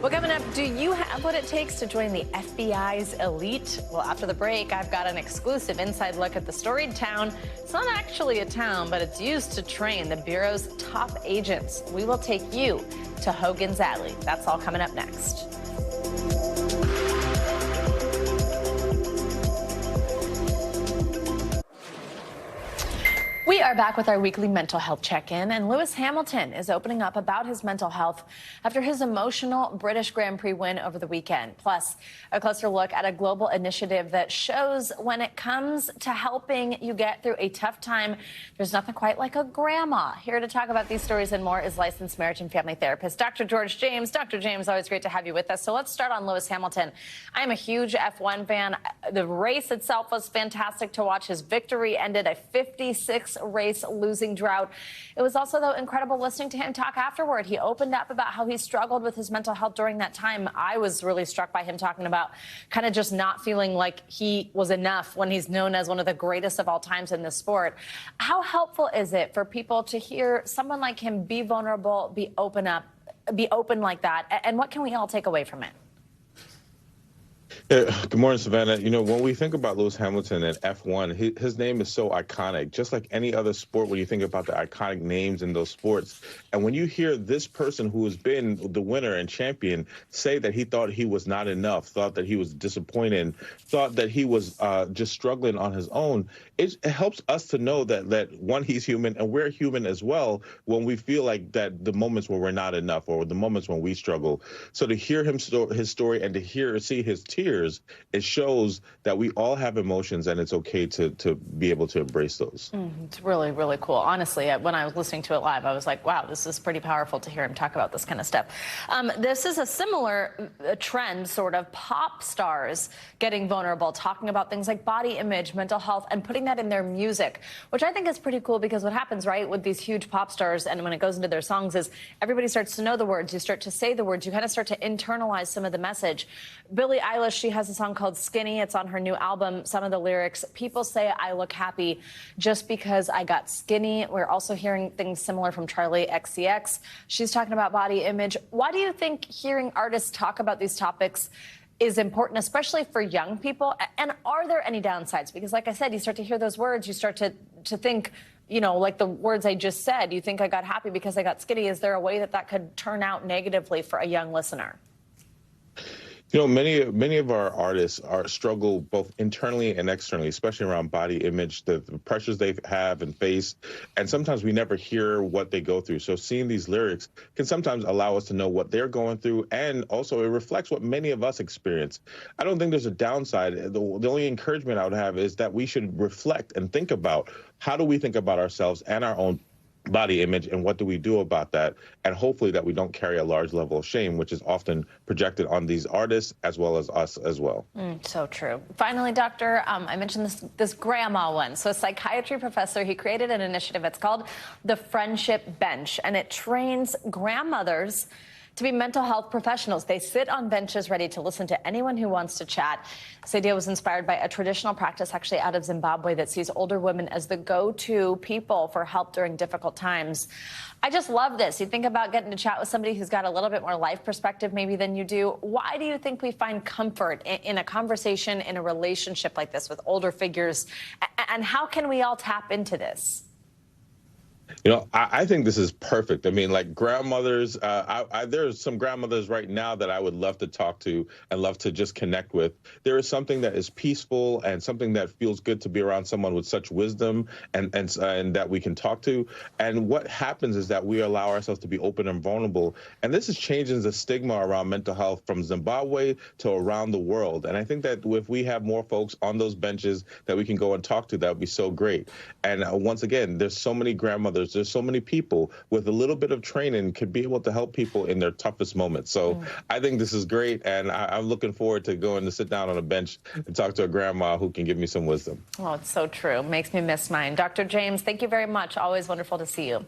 Well, coming up, do you have what it takes to join the FBI's elite? Well, after the break, I've got an exclusive inside look at the storied town. It's not actually a town, but it's used to train the Bureau's top agents. We will take you to Hogan's Alley. That's all coming up next. We are back with our weekly mental health check-in, and Lewis Hamilton is opening up about his mental health after his emotional British Grand Prix win over the weekend. Plus, a closer look at a global initiative that shows when it comes to helping you get through a tough time, there's nothing quite like a grandma. Here to talk about these stories and more is licensed marriage and family therapist Dr. George James. Dr. James, always great to have you with us. So let's start on Lewis Hamilton. I am a huge F1 fan. The race itself was fantastic to watch. His victory ended a 56-race losing drought. It was also, though, incredible listening to him talk afterward. He opened up about how he struggled with his mental health during that time. I was really struck by him talking about kind of just not feeling like he was enough when he's known as one of the greatest of all times in this sport. How helpful is it for people to hear someone like him be vulnerable, be open like that? And what can we all take away from it? Good morning, Savannah. You know, when we think about Lewis Hamilton and F1, his name is so iconic, just like any other sport when you think about the iconic names in those sports. And when you hear this person who has been the winner and champion say that he thought he was not enough, thought that he was disappointed, thought that he was just struggling on his own, it helps us to know that one, he's human, and we're human as well when we feel like that the moments where we're not enough or the moments when we struggle. So to hear his story and to see his tears, it shows that we all have emotions and it's okay to be able to embrace those. It's really, really cool. Honestly, when I was listening to it live, I was like, wow, this is pretty powerful to hear him talk about this kind of stuff. This is a similar trend, sort of pop stars getting vulnerable, talking about things like body image, mental health, and putting that in their music, which I think is pretty cool because what happens, right, with these huge pop stars and when it goes into their songs is everybody starts to know the words. You start to say the words. You kind of start to internalize some of the message. Billie Eilish, she has a song called Skinny. It's on her new album. Some of the lyrics, people say I look happy just because I got skinny. We're also hearing things similar from Charli XCX. She's talking about body image. Why do you think hearing artists talk about these topics is important, especially for young people? And are there any downsides? Because like I said, you start to hear those words, you start to think, you know, like the words I just said, you think I got happy because I got skinny. Is there a way that could turn out negatively for a young listener? You know, many of our artists struggle both internally and externally, especially around body image, the pressures they have and face, and sometimes we never hear what they go through. So seeing these lyrics can sometimes allow us to know what they're going through, and also it reflects what many of us experience. I don't think there's a downside. The only encouragement I would have is that we should reflect and think about how do we think about ourselves and our own body image, and what do we do about that, and hopefully that we don't carry a large level of shame, which is often projected on these artists as well as us as well. So true. Finally, doctor, I mentioned this grandma one. So a psychiatry professor, he created an initiative. It's called the Friendship Bench, and it trains grandmothers to be mental health professionals. They sit on benches ready to listen to anyone who wants to chat. This idea was inspired by a traditional practice actually out of Zimbabwe that sees older women as the go-to people for help during difficult times. I just love this. You think about getting to chat with somebody who's got a little bit more life perspective maybe than you do. Why do you think we find comfort in a conversation, in a relationship like this with older figures? And how can we all tap into this? You know, I think this is perfect. I mean, like grandmothers, there's some grandmothers right now that I would love to talk to and love to just connect with. There is something that is peaceful and something that feels good to be around someone with such wisdom and that we can talk to. And what happens is that we allow ourselves to be open and vulnerable. And this is changing the stigma around mental health from Zimbabwe to around the world. And I think that if we have more folks on those benches that we can go and talk to, that would be so great. And once again, there's so many grandmothers. There's so many people with a little bit of training could be able to help people in their toughest moments. So I think this is great, and I'm looking forward to going to sit down on a bench and talk to a grandma who can give me some wisdom. Oh, it's so true. Makes me miss mine. Dr. James, thank you very much. Always wonderful to see you.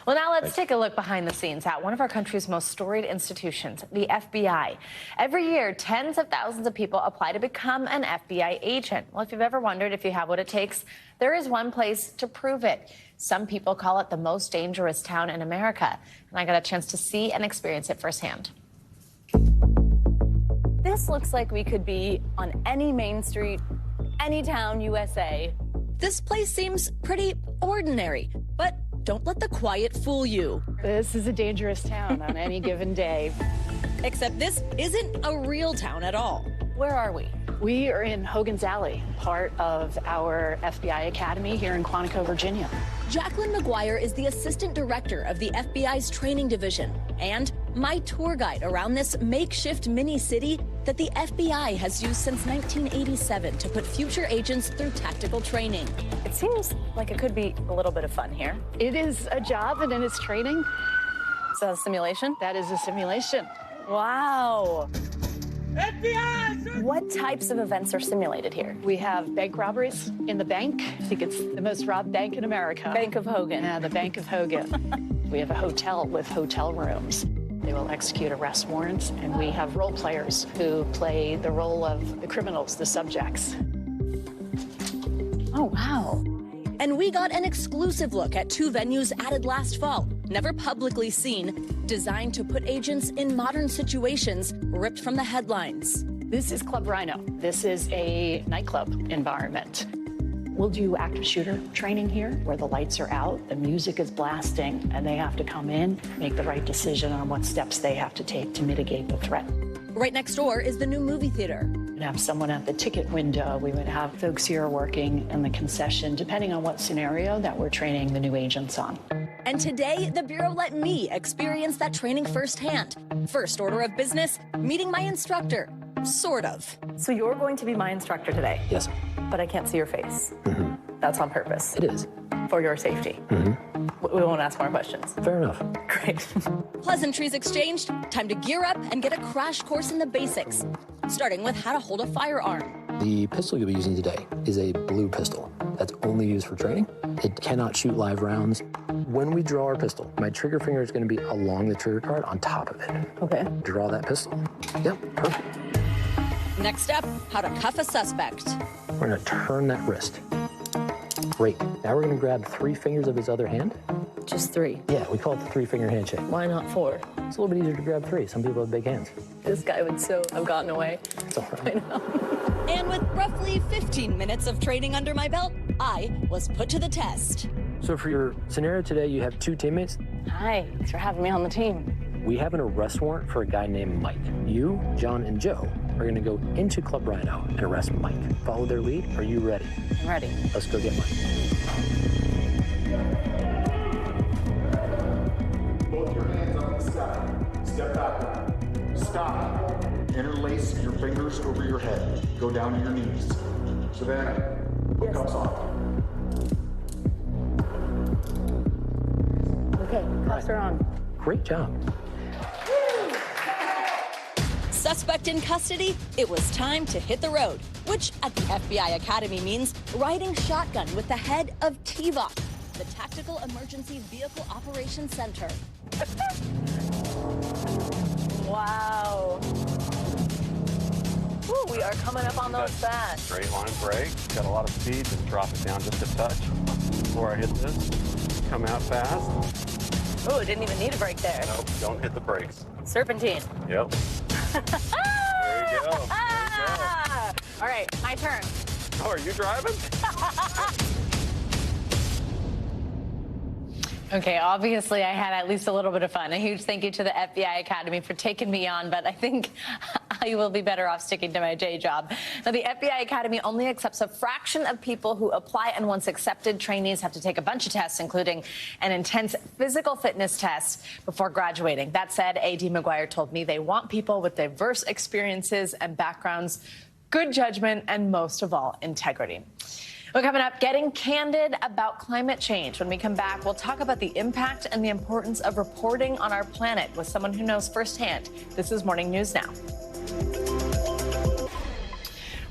Well, now let's take a look behind the scenes at one of our country's most storied institutions, the FBI. Every year, tens of thousands of people apply to become an FBI agent. Well, if you've ever wondered if you have what it takes, there is one place to prove it. Some people call it the most dangerous town in America, and I got a chance to see and experience it firsthand. This looks like we could be on any main street, any town, USA. This place seems pretty ordinary, but don't let the quiet fool you. This is a dangerous town on any given day. Except this isn't a real town at all. Where are we? We are in Hogan's Alley, part of our FBI Academy here in Quantico, Virginia. Jacqueline McGuire is the assistant director of the FBI's training division and my tour guide around this makeshift mini city that the FBI has used since 1987 to put future agents through tactical training. It seems like it could be a little bit of fun here. It is a job and it is training. Is that a simulation? That is a simulation. Wow. FBI! What types of events are simulated here? We have bank robberies in the bank. I think it's the most robbed bank in America. Bank of Hogan. Yeah, the Bank of Hogan. We have a hotel with hotel rooms. They will execute arrest warrants, and we have role players who play the role of the criminals, the subjects. Oh, wow. And we got an exclusive look at two venues added last fall, never publicly seen, designed to put agents in modern situations ripped from the headlines. This is Club Rhino. This is a nightclub environment. We'll do active shooter training here where the lights are out, the music is blasting, and they have to come in, make the right decision on what steps they have to take to mitigate the threat. Right next door is the new movie theater. We'd have someone at the ticket window. We would have folks here working in the concession, depending on what scenario that we're training the new agents on. And today, the Bureau let me experience that training firsthand. First order of business, meeting my instructor. Sort of. So you're going to be my instructor today? Yes. But I can't see your face. Mm-hmm. That's on purpose. It is. For your safety. Mm-hmm. We won't ask more questions. Fair enough. Great. Pleasantries exchanged, time to gear up and get a crash course in the basics. Starting with how to hold a firearm. The pistol you'll be using today is a blue pistol. That's only used for training. It cannot shoot live rounds. When we draw our pistol, my trigger finger is going to be along the trigger guard on top of it. Okay. Draw that pistol. Yep, perfect. Next up, how to cuff a suspect. We're going to turn that wrist. Great. Now we're going to grab 3 fingers of his other hand. Just 3? Yeah, we call it the 3-finger handshake. Why not 4? It's a little bit easier to grab 3. Some people have big hands. This guy would so have gotten away. It's all right. I know. And with roughly 15 minutes of training under my belt, I was put to the test. So for your scenario today, you have 2 teammates. Hi, thanks for having me on the team. We have an arrest warrant for a guy named Mike. You, John, and Joe are going to go into Club Rhino and arrest Mike. Follow their lead. Are you ready? I'm ready. Let's go get Mike. Both your hands up in the sky. Step backward. Stop. Interlace your fingers over your head. Go down to your knees. Savannah, put cuffs on. Okay, cuffs are on. Great job. Suspect in custody, it was time to hit the road, which at the FBI Academy means riding shotgun with the head of TVOC, the Tactical Emergency Vehicle Operations Center. Wow. Ooh, we are coming up on those fast. Straight line brake, got a lot of speed, just drop it down just a touch before I hit this. Come out fast. Oh, it didn't even need a brake there. Nope, don't hit the brakes. Serpentine. Yep. There you go. There you go. All right, my turn. Oh, are you driving? Okay, obviously I had at least a little bit of fun. A huge thank you to the FBI Academy for taking me on, but I think I will be better off sticking to my day job. Now, the FBI Academy only accepts a fraction of people who apply, and once accepted, trainees have to take a bunch of tests, including an intense physical fitness test before graduating. That said, A.D. McGuire told me they want people with diverse experiences and backgrounds, good judgment, and most of all, integrity. Well, coming up, getting candid about climate change. When we come back, we'll talk about the impact and the importance of reporting on our planet with someone who knows firsthand. This is Morning News Now.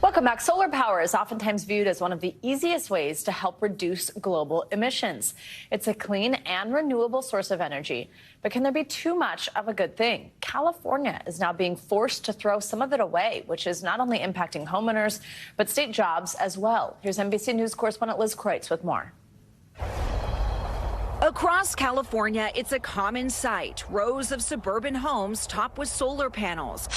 Welcome back. Solar power is oftentimes viewed as one of the easiest ways to help reduce global emissions. It's a clean and renewable source of energy. But can there be too much of a good thing? California is now being forced to throw some of it away, which is not only impacting homeowners, but state jobs as well. Here's NBC News correspondent Liz Kreutz with more. Across California, it's a common sight. Rows of suburban homes topped with solar panels.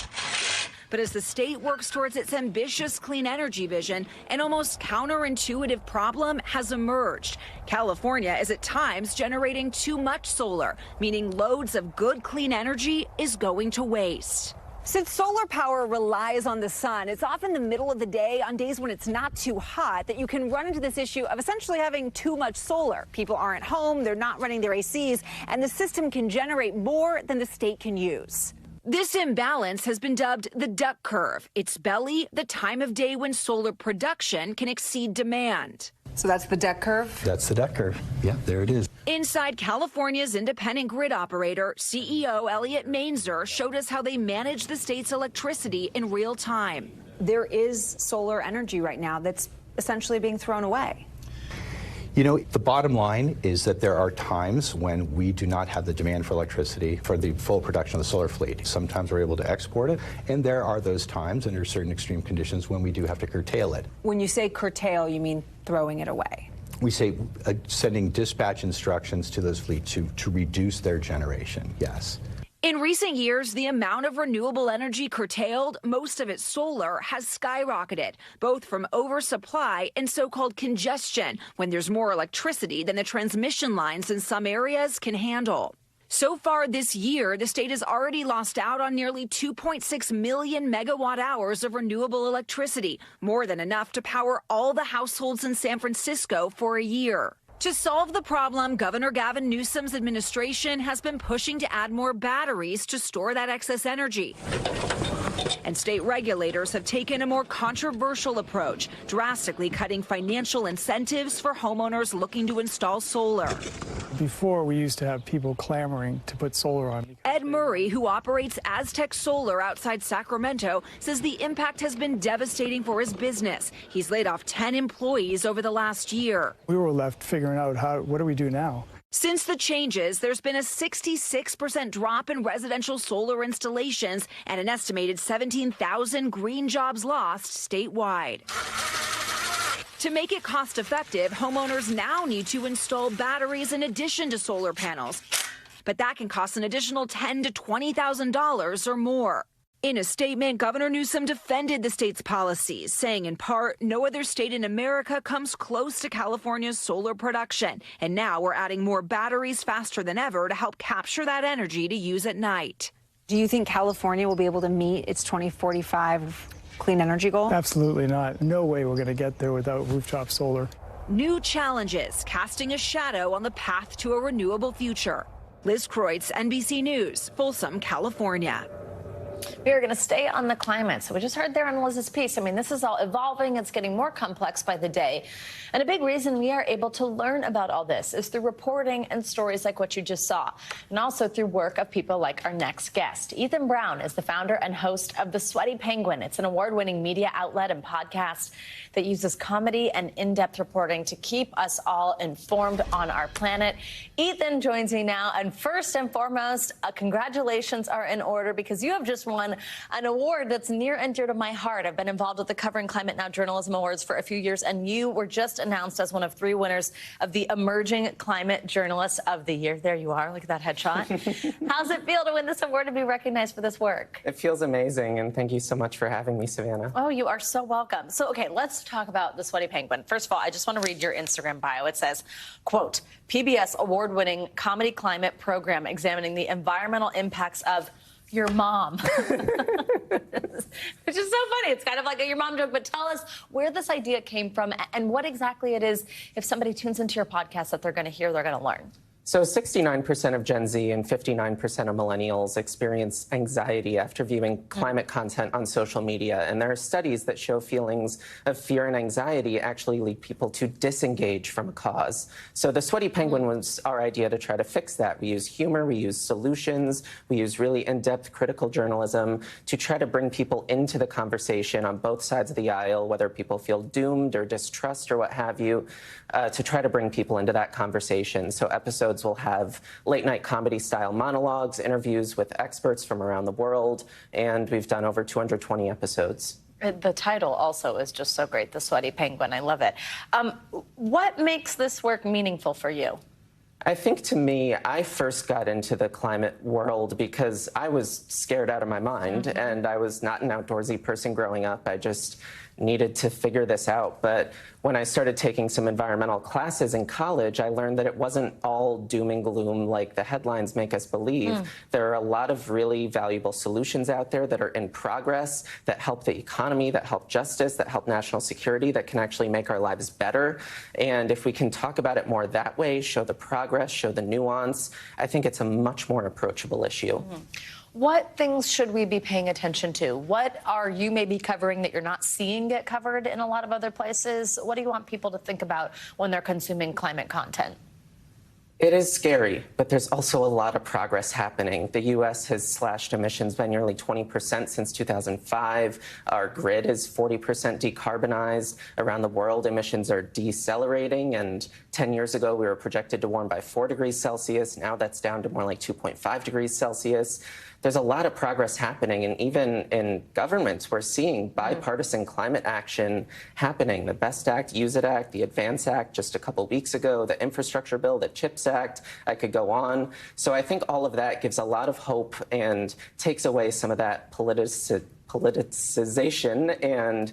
But as the state works towards its ambitious clean energy vision, an almost counterintuitive problem has emerged. California is at times generating too much solar, meaning loads of good clean energy is going to waste. Since solar power relies on the sun, it's often the middle of the day on days when it's not too hot that you can run into this issue of essentially having too much solar. People aren't home, they're not running their ACs, and the system can generate more than the state can use. This imbalance has been dubbed the duck curve. Its belly, the time of day when solar production can exceed demand. So that's the duck curve? That's the duck curve. Yeah, there it is. Inside California's independent grid operator, CEO Elliot Mainzer showed us how they manage the state's electricity in real time. There is solar energy right now that's essentially being thrown away. You know, the bottom line is that there are times when we do not have the demand for electricity for the full production of the solar fleet. Sometimes we're able to export it, and there are those times under certain extreme conditions when we do have to curtail it. When you say curtail, you mean throwing it away? We say sending dispatch instructions to those fleets to reduce their generation, yes. In recent years, the amount of renewable energy curtailed, most of it solar, has skyrocketed, both from oversupply and so-called congestion, when there's more electricity than the transmission lines in some areas can handle. So far this year, the state has already lost out on nearly 2.6 million megawatt hours of renewable electricity, more than enough to power all the households in San Francisco for a year. To solve the problem, Governor Gavin Newsom's administration has been pushing to add more batteries to store that excess energy. And state regulators have taken a more controversial approach, drastically cutting financial incentives for homeowners looking to install solar. Before, we used to have people clamoring to put solar on. Ed Murray, who operates Aztec Solar outside Sacramento, says the impact has been devastating for his business. He's laid off 10 employees over the last year. We were left figuring out what do we do now? Since the changes, there's been a 66% drop in residential solar installations and an estimated 17,000 green jobs lost statewide. To make it cost-effective, homeowners now need to install batteries in addition to solar panels. But that can cost an additional $10,000 to $20,000 or more. In a statement, Governor Newsom defended the state's policies, saying in part, no other state in America comes close to California's solar production. And now we're adding more batteries faster than ever to help capture that energy to use at night. Do you think California will be able to meet its 2045 clean energy goal? Absolutely not. No way we're going to get there without rooftop solar. New challenges casting a shadow on the path to a renewable future. Liz Kreutz, NBC News, Folsom, California. We are going to stay on the climate. So we just heard there on Liz's piece. I mean, this is all evolving. It's getting more complex by the day. And a big reason we are able to learn about all this is through reporting and stories like what you just saw, and also through work of people like our next guest. Ethan Brown is the founder and host of The Sweaty Penguin. It's an award-winning media outlet and podcast that uses comedy and in-depth reporting to keep us all informed on our planet. Ethan joins me now. And first and foremost, congratulations are in order because you have just won an award that's near and dear to my heart. I've been involved with the Covering Climate Now Journalism Awards for a few years, and you were just announced as one of 3 winners of the Emerging Climate Journalist of the Year. There you are. Look at that headshot. How's it feel to win this award, to be recognized for this work? It feels amazing, and thank you so much for having me, Savannah. Oh, you are so welcome. So, okay, let's talk about The Sweaty Penguin. First of all, I just want to read your Instagram bio. It says, quote, PBS award-winning comedy climate program examining the environmental impacts of your mom. Which is so funny. It's kind of like a your mom joke, but tell us where this idea came from and what exactly it is, if somebody tunes into your podcast, that they're going to hear, they're going to learn. So 69% of Gen Z and 59% of millennials experience anxiety after viewing climate content on social media. And there are studies that show feelings of fear and anxiety actually lead people to disengage from a cause. So The Sweaty Penguin was our idea to try to fix that. We use humor, we use solutions, we use really in-depth critical journalism to try to bring people into the conversation on both sides of the aisle, whether people feel doomed or distrust or what have you, to try to bring people into that conversation. So episodes will have late-night comedy-style monologues, interviews with experts from around the world, and we've done over 220 episodes. The title also is just so great, The Sweaty Penguin. I love it. What makes this work meaningful for you? I think, to me, I first got into the climate world because I was scared out of my mind, and I was not an outdoorsy person growing up. I just needed to figure this out. But when I started taking some environmental classes in college, I learned that it wasn't all doom and gloom like the headlines make us believe. There are a lot of really valuable solutions out there that are in progress, that help the economy, that help justice, that help national security, that can actually make our lives better. And if we can talk about it more that way, show the progress, show the nuance, I think it's a much more approachable issue. What things should we be paying attention to? What are you maybe covering that you're not seeing get covered in a lot of other places? What do you want people to think about when they're consuming climate content? It is scary, but there's also a lot of progress happening. The U.S. has slashed emissions by nearly 20% since 2005. Our grid is 40% decarbonized. Around the world, emissions are decelerating, and 10 years ago, we were projected to warm by 4 degrees Celsius. Now that's down to more like 2.5 degrees Celsius. There's a lot of progress happening, and even in governments, we're seeing bipartisan climate action happening. The BEST Act, Use It Act, the Advance Act just a couple weeks ago, the Infrastructure Bill, the CHIPS Act, I could go on. So I think all of that gives a lot of hope and takes away some of that politicization and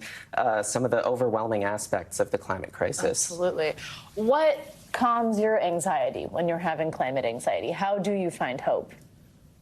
some of the overwhelming aspects of the climate crisis. Absolutely. What calms your anxiety when you're having climate anxiety? How do you find hope?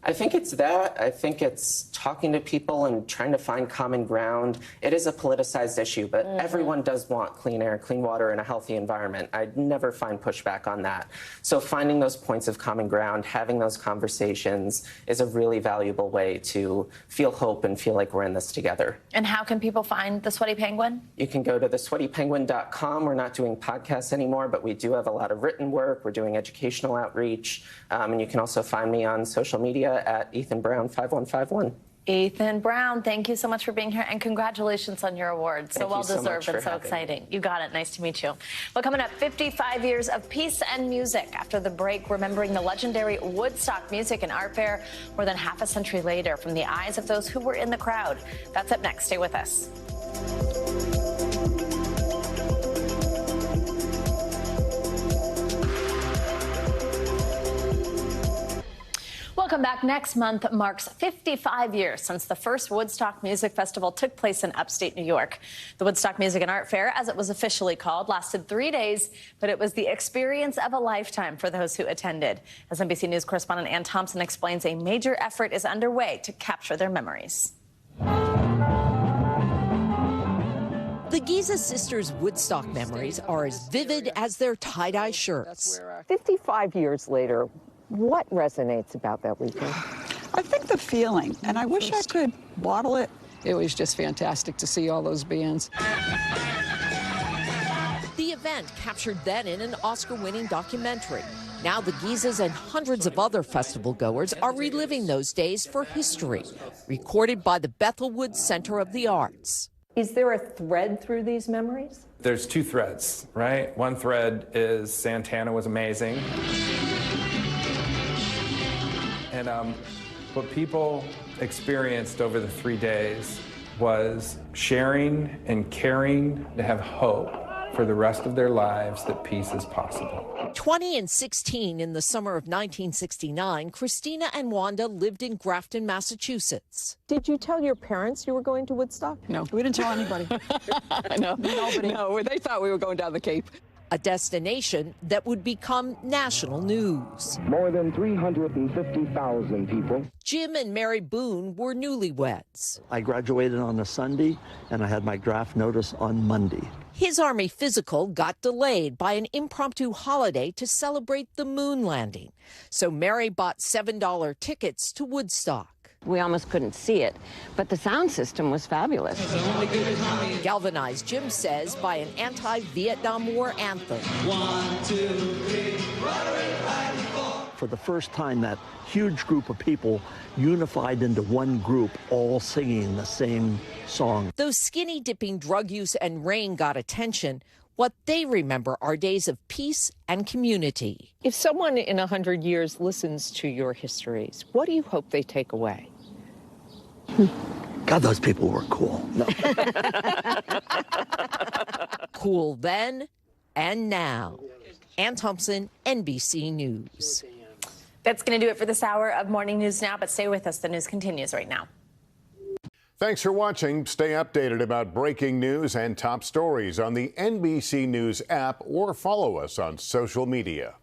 I think it's that. I think it's talking to people and trying to find common ground. It is a politicized issue, but everyone does want clean air, clean water, and a healthy environment. I'd never find pushback on that. So finding those points of common ground, having those conversations is a really valuable way to feel hope and feel like we're in this together. And how can people find The Sweaty Penguin? You can go to thesweatypenguin.com. We're not doing podcasts anymore, but we do have a lot of written work. We're doing educational outreach. And you can also find me on social media at Ethan Brown 5151. Ethan Brown, thank you so much for being here, and congratulations on your award. So well deserved and so exciting. You got it. Nice to meet you. Well, coming up, 55 years of peace and music. After the break, remembering the legendary Woodstock Music and Art Fair more than half a century later from the eyes of those who were in the crowd. That's up next. Stay with us. Welcome back. Next month marks 55 years since the first Woodstock Music Festival took place in upstate New York. The Woodstock Music and Art Fair, as it was officially called, lasted 3 days, but it was the experience of a lifetime for those who attended. As NBC News correspondent Ann Thompson explains, a major effort is underway to capture their memories. The Giza sisters' Woodstock memories are as vivid as their tie-dye shirts. 55 years later, what resonates about that weekend? I think the feeling, and I wish I could bottle it. It was just fantastic to see all those bands. The event captured then in an Oscar-winning documentary. Now the Gizas and hundreds of other festival goers are reliving those days for history, recorded by the Bethelwood Center of the Arts. Is there a thread through these memories? There's two threads, right? One thread is Santana was amazing. And what people experienced over the 3 days was sharing and caring to have hope for the rest of their lives that peace is possible. 20 and 16 in the summer of 1969, Christina and Wanda lived in Grafton, Massachusetts. Did you tell your parents you were going to Woodstock? No, we didn't tell anybody. No, nobody. No, they thought we were going down the Cape. A destination that would become national news. More than 350,000 people. Jim and Mary Boone were newlyweds. I graduated on a Sunday, and I had my draft notice on Monday. His Army physical got delayed by an impromptu holiday to celebrate the moon landing. So Mary bought $7 tickets to Woodstock. We almost couldn't see it, but the sound system was fabulous. Galvanized, Jim says, by an anti-Vietnam War anthem. 1, 2, 3, for the first time, that huge group of people unified into one group, all singing the same song. Though skinny dipping drug use and rain got attention, what they remember are days of peace and community. If someone in 100 years listens to your histories, what do you hope they take away? God, those people were cool. No. Cool then and now. Ann Thompson, NBC News. That's going to do it for this hour of Morning News Now, but stay with us. The news continues right now. Thanks for watching. Stay updated about breaking news and top stories on the NBC News app or follow us on social media.